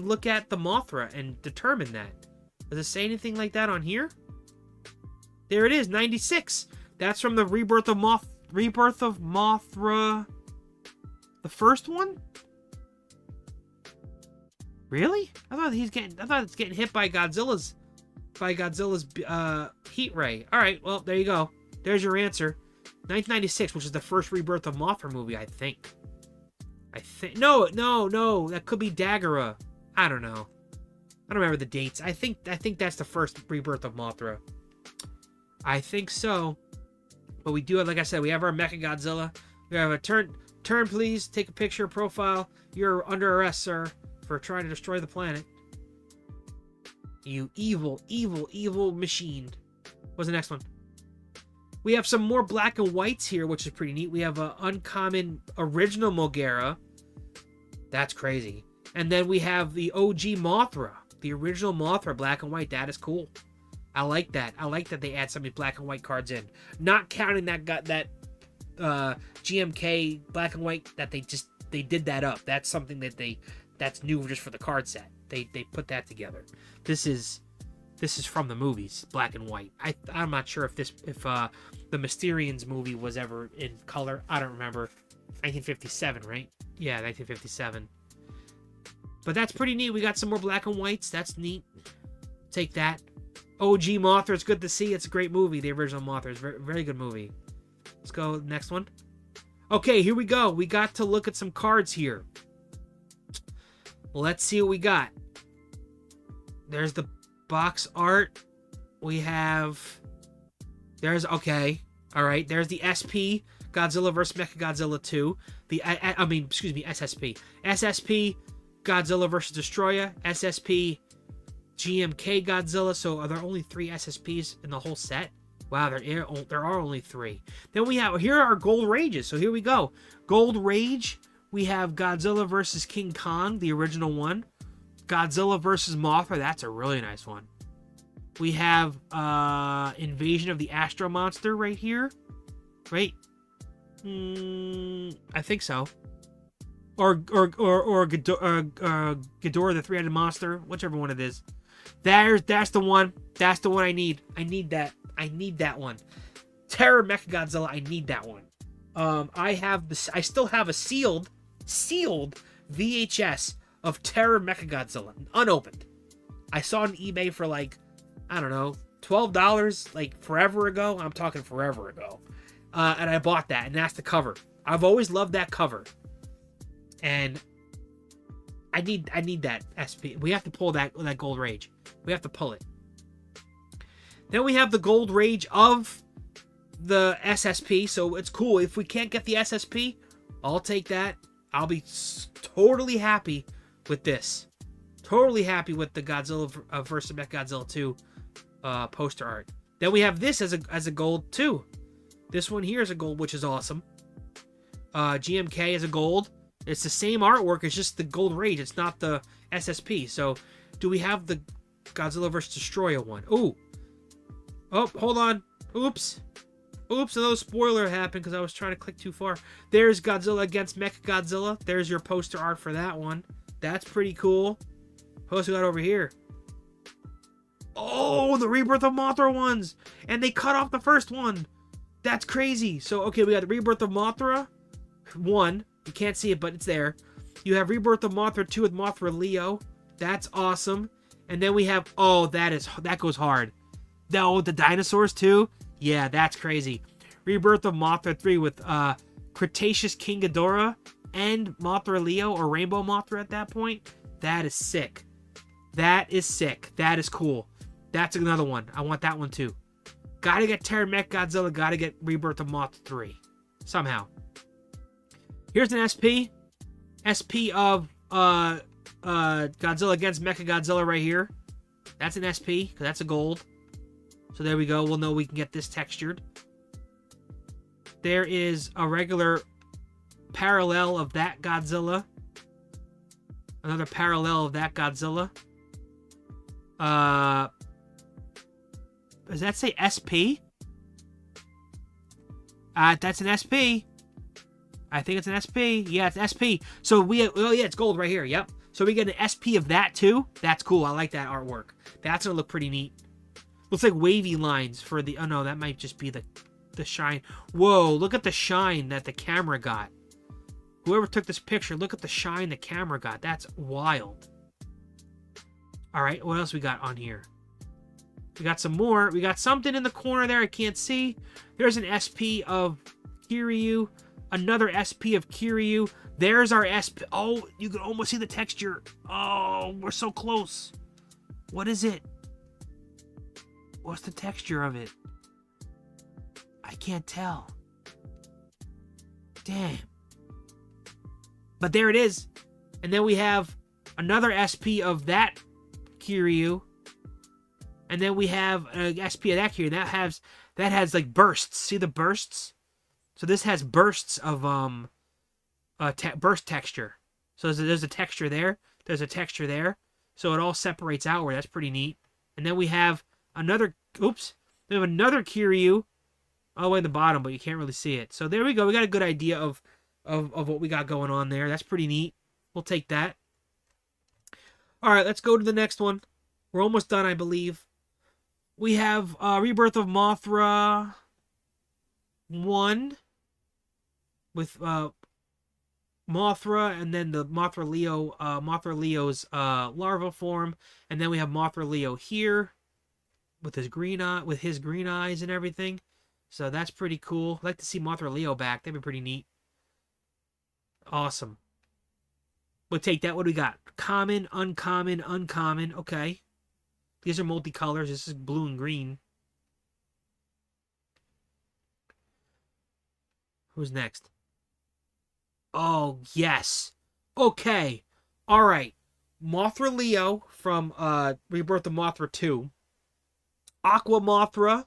look at the Mothra and determine that. Does it say anything like that on here? There it is, 96. That's from the Rebirth of Mothra. The first one? Really? I thought it's getting hit by Godzilla's heat ray. All right, well, there you go. There's your answer. 1996, which is the first Rebirth of Mothra movie, I think. No, that could be Dagora. I don't know. I don't remember the dates. I think that's the first Rebirth of Mothra. I think so. But we do have, like I said, we have our Mechagodzilla. We have a turn, please. Take a picture, profile. You're under arrest, sir, for trying to destroy the planet. You evil, evil, evil machine. What's the next one? We have some more black and whites here, which is pretty neat. We have an uncommon original Mogera. That's crazy. And then we have the OG Mothra. The original Mothra, black and white. That is cool. I like that. I like that they add some of these black and white cards in. Not counting that GMK black and white that they did that up. That's something that's new just for the card set. They put that together. This is from the movies, black and white. I'm not sure if the Mysterians movie was ever in color. I don't remember. 1957, right? Yeah, 1957. But that's pretty neat. We got some more black and whites. That's neat. Take that. OG Mothra, it's good to see. It's a great movie. The original Mothra is very, very good movie. Let's go next one. Okay, here we go. We got to look at some cards here. Let's see what we got. There's the box art. We have... Okay. All right. There's the SP, Godzilla vs. Mechagodzilla 2. SSP. SSP, Godzilla vs. Destroyer. SSP, GMK Godzilla. So are there only 3 SSPs in the whole set? Wow, there are only 3. Then we have... Here are our Gold Rages. So here we go. Gold Rage. We have Godzilla vs. King Kong, the original one. Godzilla vs. Mothra. That's a really nice one. We have Invasion of the Astro Monster right here. Right? I think so. Or Ghidorah the Three-Headed Monster. Whichever one it is. That's the one. That's the one I need. I need that. I need that one. Terror Mechagodzilla. I need that one. I still have a sealed VHS of Terror Mechagodzilla, unopened. I saw it on eBay for like, I don't know, $12, like forever ago. I'm talking forever ago. And I bought that, and that's the cover. I've always loved that cover. And I need that SP. We have to pull that Gold Rage. We have to pull it. Then we have the Gold Rage of the SSP, so it's cool. If we can't get the SSP, I'll take that. I'll be totally happy with this. Totally happy with the Godzilla vs. Mechagodzilla 2 poster art. Then we have this as a gold too. This one here is a gold, which is awesome. GMK is a gold. It's the same artwork. It's just the Gold Rage. It's not the SSP. So, do we have the Godzilla vs. Destroyer one? Ooh. Oh, hold on. Oops. Oops, another spoiler happened because I was trying to click too far. There's Godzilla against Mechagodzilla. There's your poster art for that one. That's pretty cool. What else we got over here? Oh, the Rebirth of Mothra ones. And they cut off the first one. That's crazy. So, okay, we got the Rebirth of Mothra 1. You can't see it, but it's there. You have Rebirth of Mothra 2 with Mothra Leo. That's awesome. And then we have... Oh, that goes hard. Oh, the dinosaurs too? Yeah, that's crazy. Rebirth of Mothra 3 with Cretaceous King Ghidorah and Mothra Leo, or Rainbow Mothra at that point. That is sick. That is sick. That is cool. That's another one. I want that one too. Gotta get Terror Mechagodzilla. Gotta get Rebirth of Mothra 3. Somehow. Here's an SP. SP of Godzilla against Mechagodzilla right here. That's an SP, because that's a gold. So there we go. We'll know we can get this textured. There is a regular parallel of that Godzilla. Another parallel of that Godzilla. Does that say SP? That's an SP. I think it's an SP. Yeah, it's SP. So oh yeah, it's gold right here. Yep. So we get an SP of that too. That's cool. I like that artwork. That's gonna look pretty neat. Looks like wavy lines for the... Oh, no, that might just be the shine. Whoa, look at the shine that the camera got. Whoever took this picture, look at the shine the camera got. That's wild. All right, what else we got on here? We got some more. We got something in the corner there I can't see. There's an SP of Kiryu. Another SP of Kiryu. There's our SP. Oh, you can almost see the texture. Oh, we're so close. What is it? What's the texture of it? I can't tell. Damn. But there it is. And then we have another SP of that Kiryu. And then we have an SP of that Kiryu. That has like bursts. See the bursts? So this has bursts of burst texture. So there's a texture there. There's a texture there. So it all separates outward. That's pretty neat. And then we have another, oops, we have another Kiryu all the way at the bottom, but you can't really see it. So there we go. We got a good idea of what we got going on there. That's pretty neat. We'll take that. All right, let's go to the next one. We're almost done, I believe. We have Rebirth of Mothra 1 with Mothra, and then the Mothra Leo's larva form, and then we have Mothra Leo here with his green eyes and everything. So that's pretty cool. I'd like to see Mothra Leo back. That'd be pretty neat. Awesome. We'll take that. What do we got? Common, uncommon, uncommon. Okay. These are multicolors. This is blue and green. Who's next? Oh, yes. Okay. All right. Mothra Leo from Rebirth of Mothra 2. Aqua Mothra,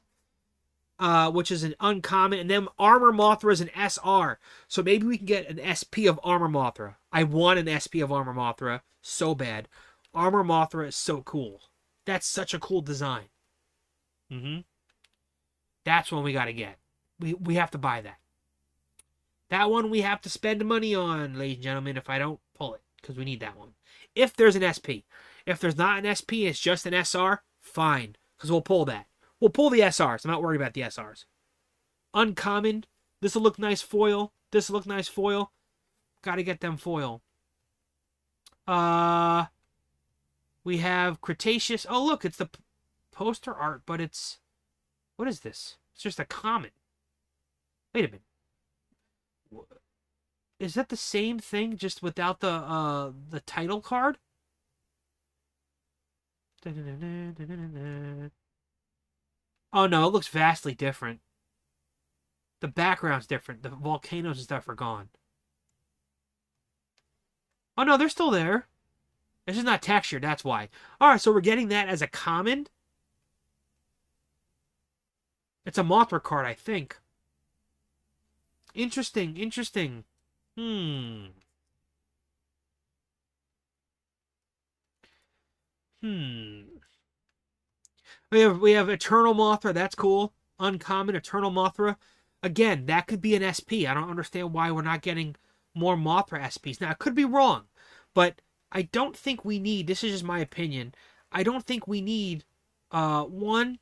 which is an uncommon. And then Armor Mothra is an SR. So maybe we can get an SP of Armor Mothra. I want an SP of Armor Mothra so bad. Armor Mothra is so cool. That's such a cool design. That's one we got to get. We have to buy that. That one we have to spend money on, ladies and gentlemen, if I don't pull it, because we need that one. If there's an SP. If there's not an SP, it's just an SR, fine, because we'll pull that. We'll pull the SRs. I'm not worried about the SRs. Uncommon. This will look nice foil. This will look nice foil. Got to get them foil. Uh, we have Cretaceous. Oh, look, it's the poster art, but it's... What is this? It's just a comet. Wait a minute. Is that the same thing, just without the title card? Oh no, it looks vastly different. The background's different. The volcanoes and stuff are gone. Oh no, they're still there. It's just not textured, that's why. Alright, so we're getting that as a common. It's a Mothra card, I think. Interesting, interesting. Hmm. We have Eternal Mothra, that's cool. Uncommon Eternal Mothra. Again, that could be an SP. I don't understand why we're not getting more Mothra SPs. Now, I could be wrong, but I don't think we need, this is just my opinion, I don't think we need 1,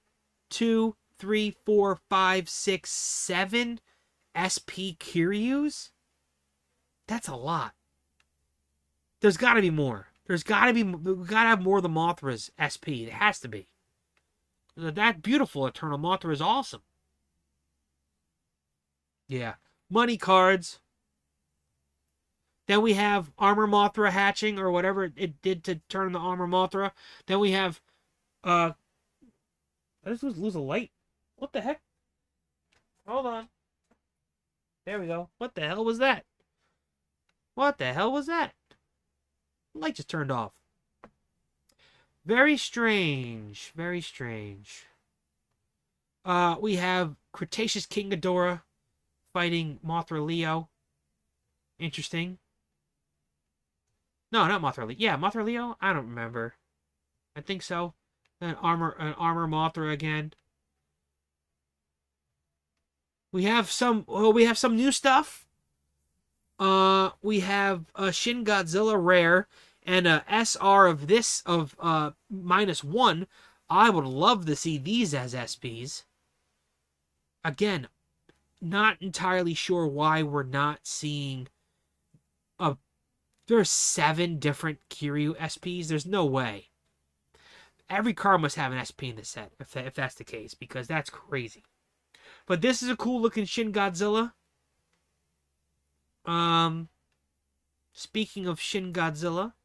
2, 3, 4, 5, 6, 7 SP Kiryus. That's a lot. There's got to be more. We've got to have more of the Mothra's SP. It has to be. That beautiful Eternal Mothra is awesome. Yeah. Money cards. Then we have Armor Mothra hatching, or whatever it did to turn the Armor Mothra. Then we have... I just lose a light. What the heck? Hold on. There we go. What the hell was that? What the hell was that? The light just turned off. Very strange. Very strange. We have Cretaceous King Ghidorah fighting Mothra Leo. Interesting. No, not Mothra Leo. Yeah, Mothra Leo? I don't remember. I think so. An armor Mothra again. We have some new stuff. We have a Shin Godzilla rare and a SR of this of -1. I would love to see these as SPs. Again, not entirely sure why we're not seeing there are 7 different Kiryu SPs. There's no way. Every card must have an SP in the set, if that's the case, because that's crazy. But this is a cool looking Shin Godzilla. Speaking of Shin Godzilla,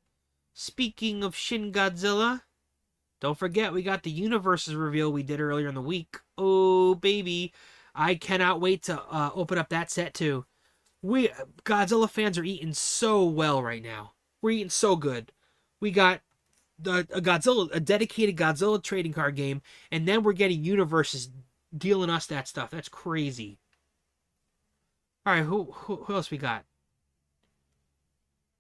don't forget we got the Universes reveal we did earlier in the week. Oh baby, I cannot wait to open up that set too. We Godzilla fans are eating so well right now. We're eating so good. We got a dedicated Godzilla trading card game, and then we're getting Universes dealing us that stuff. That's crazy. All right, who else we got?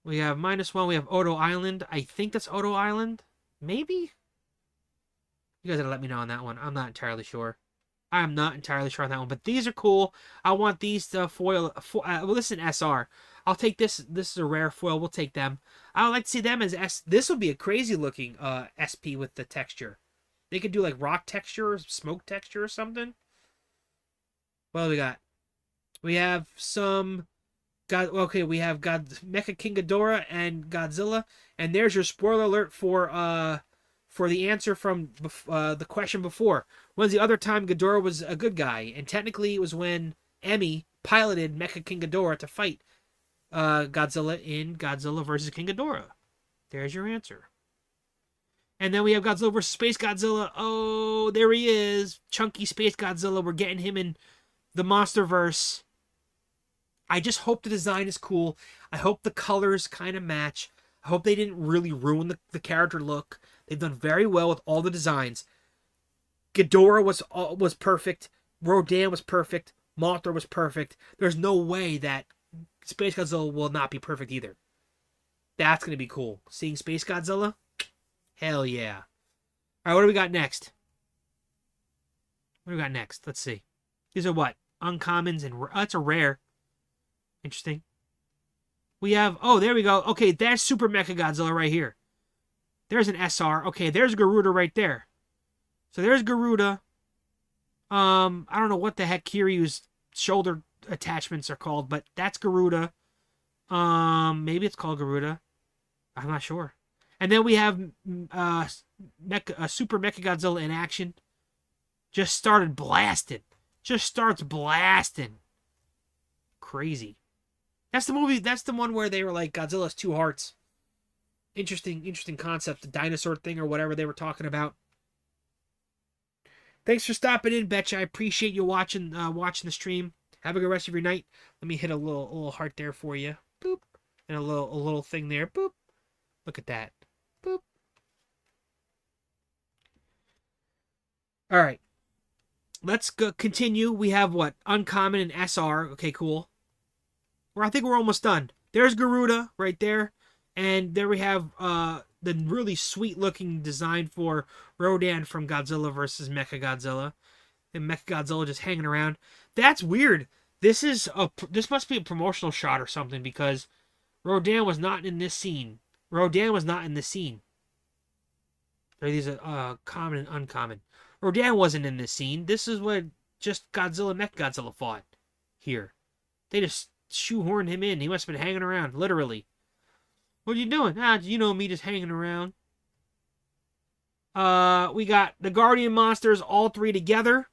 We have -1. We have Odo Island. I think that's Odo Island. Maybe? You guys gotta let me know on that one. I'm not entirely sure. I'm not entirely sure on that one, but these are cool. I want these to foil. Well, this is an SR. I'll take this. This is a rare foil. We'll take them. I would like to see them as S. This would be a crazy looking SP with the texture. They could do like rock texture or smoke texture or something. What do we got? We have some... we have Mecha King Ghidorah and Godzilla. And there's your spoiler alert for the answer from the question before. When's the other time Ghidorah was a good guy? And technically it was when Emmy piloted Mecha King Ghidorah to fight Godzilla in Godzilla vs. King Ghidorah. There's your answer. And then we have Godzilla vs. Space Godzilla. Oh, there he is. Chunky Space Godzilla. We're getting him in the Monsterverse. I just hope the design is cool. I hope the colors kind of match. I hope they didn't really ruin the character look. They've done very well with all the designs. Ghidorah was perfect. Rodan was perfect. Mothra was perfect. There's no way that Space Godzilla will not be perfect either. That's going to be cool. Seeing Space Godzilla? Hell yeah. All right, what do we got next? What do we got next? Let's see. These are what? Uncommons and... that's a rare. Interesting. We have... oh, there we go. Okay, that's Super Mecha Godzilla right here. There's an SR. Okay, there's Garuda right there. So there's Garuda. I don't know what the heck Kiryu's shoulder attachments are called, but that's Garuda. Maybe it's called Garuda. I'm not sure. And then we have Super Mechagodzilla in action. Just started blasting. Just starts blasting. Crazy. That's the movie. That's the one where they were like Godzilla's two hearts. Interesting concept, the dinosaur thing or whatever they were talking about. Thanks for stopping in, Betcha. I appreciate you watching the stream. Have a good rest of your night. Let me hit a little heart there for you. Boop. And a little thing there. Boop. Look at that. Boop. All right. Let's go continue. We have what? Uncommon and SR. Okay, cool. I think we're almost done. There's Garuda right there. And there we have the really sweet looking design for Rodan from Godzilla vs. Mechagodzilla. And Mechagodzilla just hanging around. That's weird. This must be a promotional shot or something because Rodan was not in this scene. Rodan was not in this scene. These are common and uncommon. Rodan wasn't in this scene. This is what just Godzilla and Mechagodzilla fought here. They just shoehorned him in. He must have been hanging around, literally. What are you doing? You know me just hanging around. We got the Guardian monsters, all three together.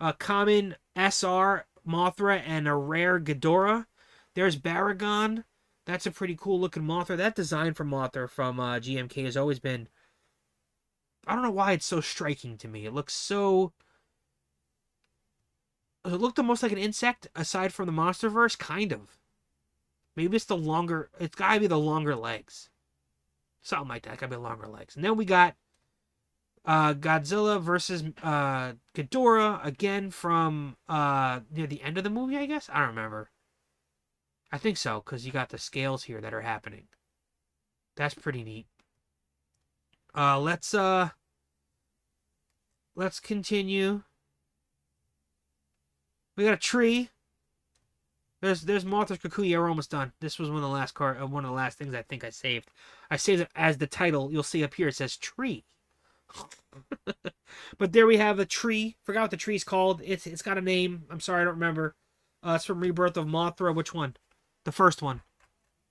A common SR, Mothra, and a rare Ghidorah. There's Baragon. That's a pretty cool looking Mothra. That design for Mothra from GMK has always been... I don't know why it's so striking to me. It looks so... Does it look the most like an insect aside from the Monsterverse? Kind of. Maybe it's the longer... It's gotta be the longer legs. Something like that. Gotta be longer legs. And then we got Godzilla versus Ghidorah. Again from near the end of the movie, I guess? I don't remember. I think so, because you got the scales here that are happening. That's pretty neat. Let's continue. We got a tree. There's Mothra's Kikuya. We're almost done. This was one of the last things I think I saved. I saved it as the title. You'll see up here it says tree. But there we have a tree. Forgot what the tree's called. It's got a name. I'm sorry, I don't remember. It's from Rebirth of Mothra. Which one? The first one.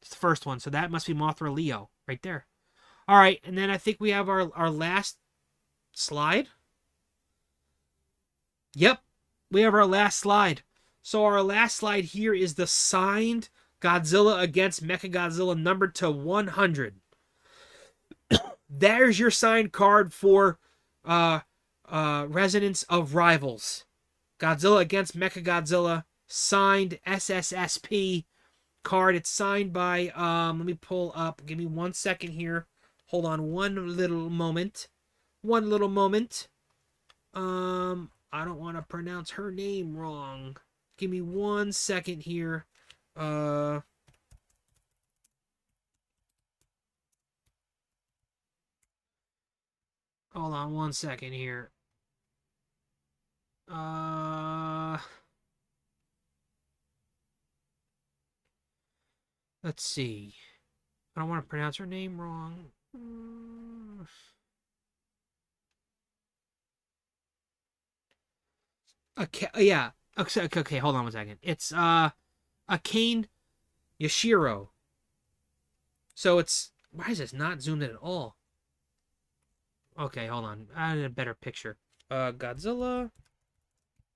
It's the first one. So that must be Mothra Leo right there. All right, and then I think we have our last slide. Yep, we have our last slide. So our last slide here is the signed Godzilla against Mechagodzilla numbered to 100. There's your signed card for Resonance of Rivals. Godzilla against Mechagodzilla, signed SSSP card. It's signed by, let me pull up. Give me 1 second here. Hold on one little moment. I don't want to pronounce her name wrong. Give me 1 second here. Hold on 1 second here. Let's see. I don't want to pronounce her name wrong. Okay, yeah. Okay, hold on 1 second. It's Akane Yashiro. So it's... Why is this not zoomed in at all? Okay, hold on. I need a better picture. Godzilla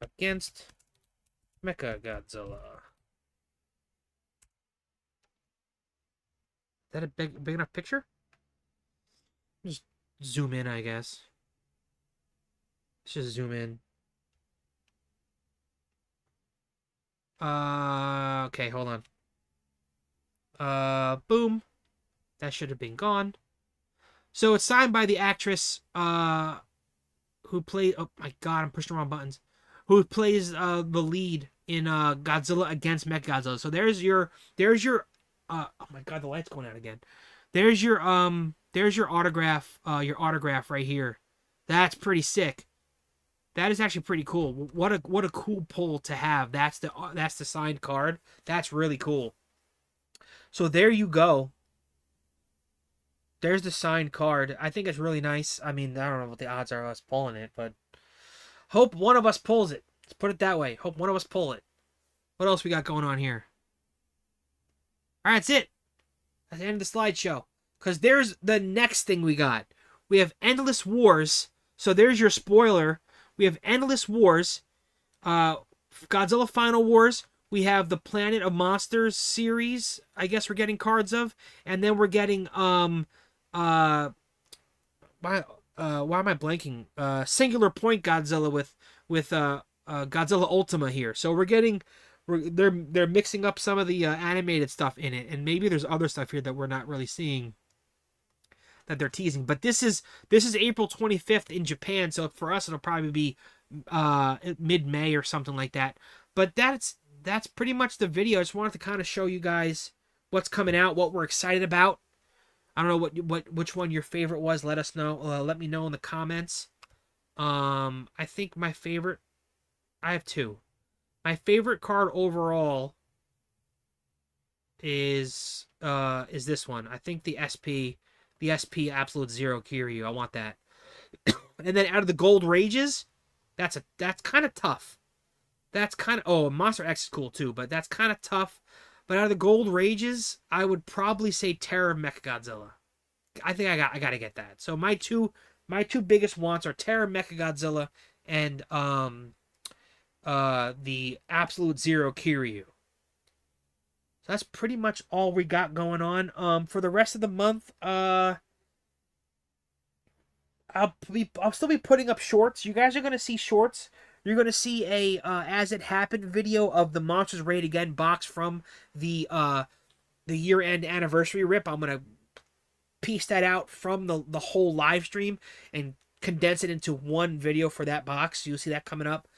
against Mechagodzilla. Is that a big enough picture? Just zoom in, I guess. Let's just zoom in. Okay, hold on. Boom. That should have been gone. So it's signed by the actress, who played... Oh my god, I'm pushing the wrong buttons. Who plays, the lead in, Godzilla against Mechagodzilla. So there's your... oh my god, the light's going out again. There's your autograph right here. That's pretty sick. That is actually pretty cool. What a cool pull to have. That's the signed card. That's really cool. So there you go. There's the signed card. I think it's really nice. I mean, I don't know what the odds are of us pulling it, but hope one of us pulls it. Let's put it that way. Hope one of us pull it. What else we got going on here? All right, that's it. That's the end of the slideshow. Because there's the next thing we got. We have Endless Wars. So there's your spoiler. We have Endless Wars. Godzilla Final Wars. We have the Planet of Monsters series. I guess we're getting cards of. And then we're getting why am I blanking? Singular Point Godzilla with Godzilla Ultima here. So they're mixing up some of the animated stuff in it, and maybe there's other stuff here that we're not really seeing that they're teasing. But this is April 25th in Japan, so for us it'll probably be mid-May or something like that. But that's pretty much the video. I just wanted to kind of show you guys what's coming out, what we're excited about. I don't know which one your favorite was. Let us know. Let me know in the comments. I think my favorite. I have two. My favorite card overall is this one. I think the SP Absolute Zero Kiryu. I want that. And then out of the Gold Rages, that's kind of tough. That's kind of Monster X is cool too, but that's kind of tough. But out of the Gold Rages, I would probably say Terror Mechagodzilla. I think I gotta get that. So my two biggest wants are Terror Mechagodzilla and the Absolute Zero Kiryu. So that's pretty much all we got going on. For the rest of the month, I'll still be putting up shorts. You guys are gonna see shorts. You're going to see a As It Happened video of the Monsters Raid Again box from the year-end anniversary rip. I'm going to piece that out from the whole live stream and condense it into one video for that box. You'll see that coming up.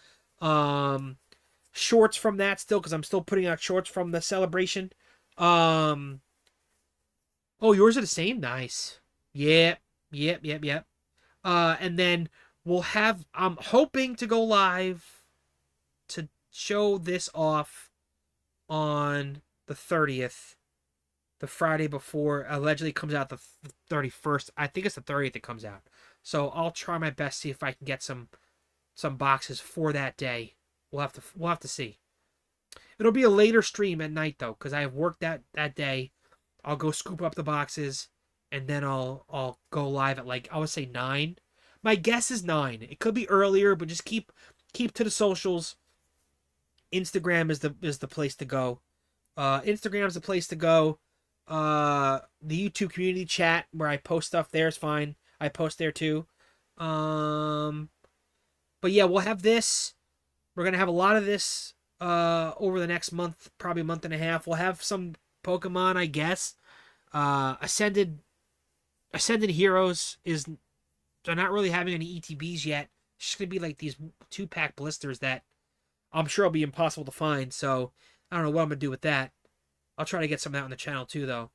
Shorts from that still, because I'm still putting out shorts from the celebration. Oh, yours are the same? Nice. Yep. And then I'm hoping to go live to show this off on the 30th, the Friday before. Allegedly comes out the 31st. I think it's the 30th it comes out. So I'll try my best to see if I can get some boxes for that day. We'll have to see. It'll be a later stream at night though, because I have worked that day. I'll go scoop up the boxes, and then I'll go live at I would say 9. My guess is 9. It could be earlier, but just keep to the socials. Instagram is the place to go. Instagram is the place to go. The YouTube community chat where I post stuff there is fine. I post there too. But yeah, we'll have this. We're gonna have a lot of this over the next month, probably a month and a half. We'll have some Pokemon, I guess. Ascended Heroes is. They're not really having any ETBs yet. It's just going to be these 2-pack blisters that I'm sure will be impossible to find. So I don't know what I'm going to do with that. I'll try to get some of that on the channel too, though.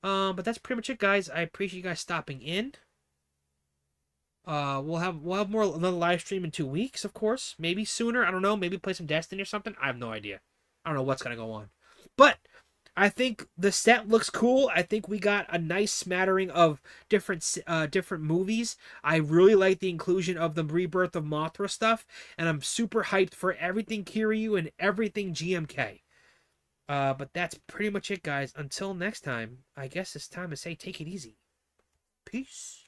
But that's pretty much it, guys. I appreciate you guys stopping in. We'll have another live stream in 2 weeks, of course. Maybe sooner. I don't know. Maybe play some Destiny or something. I have no idea. I don't know what's going to go on. But I think the set looks cool. I think we got a nice smattering of different movies. I really like the inclusion of the Rebirth of Mothra stuff, and I'm super hyped for everything Kiryu and everything GMK. But that's pretty much it, guys. Until next time, I guess it's time to say take it easy. Peace.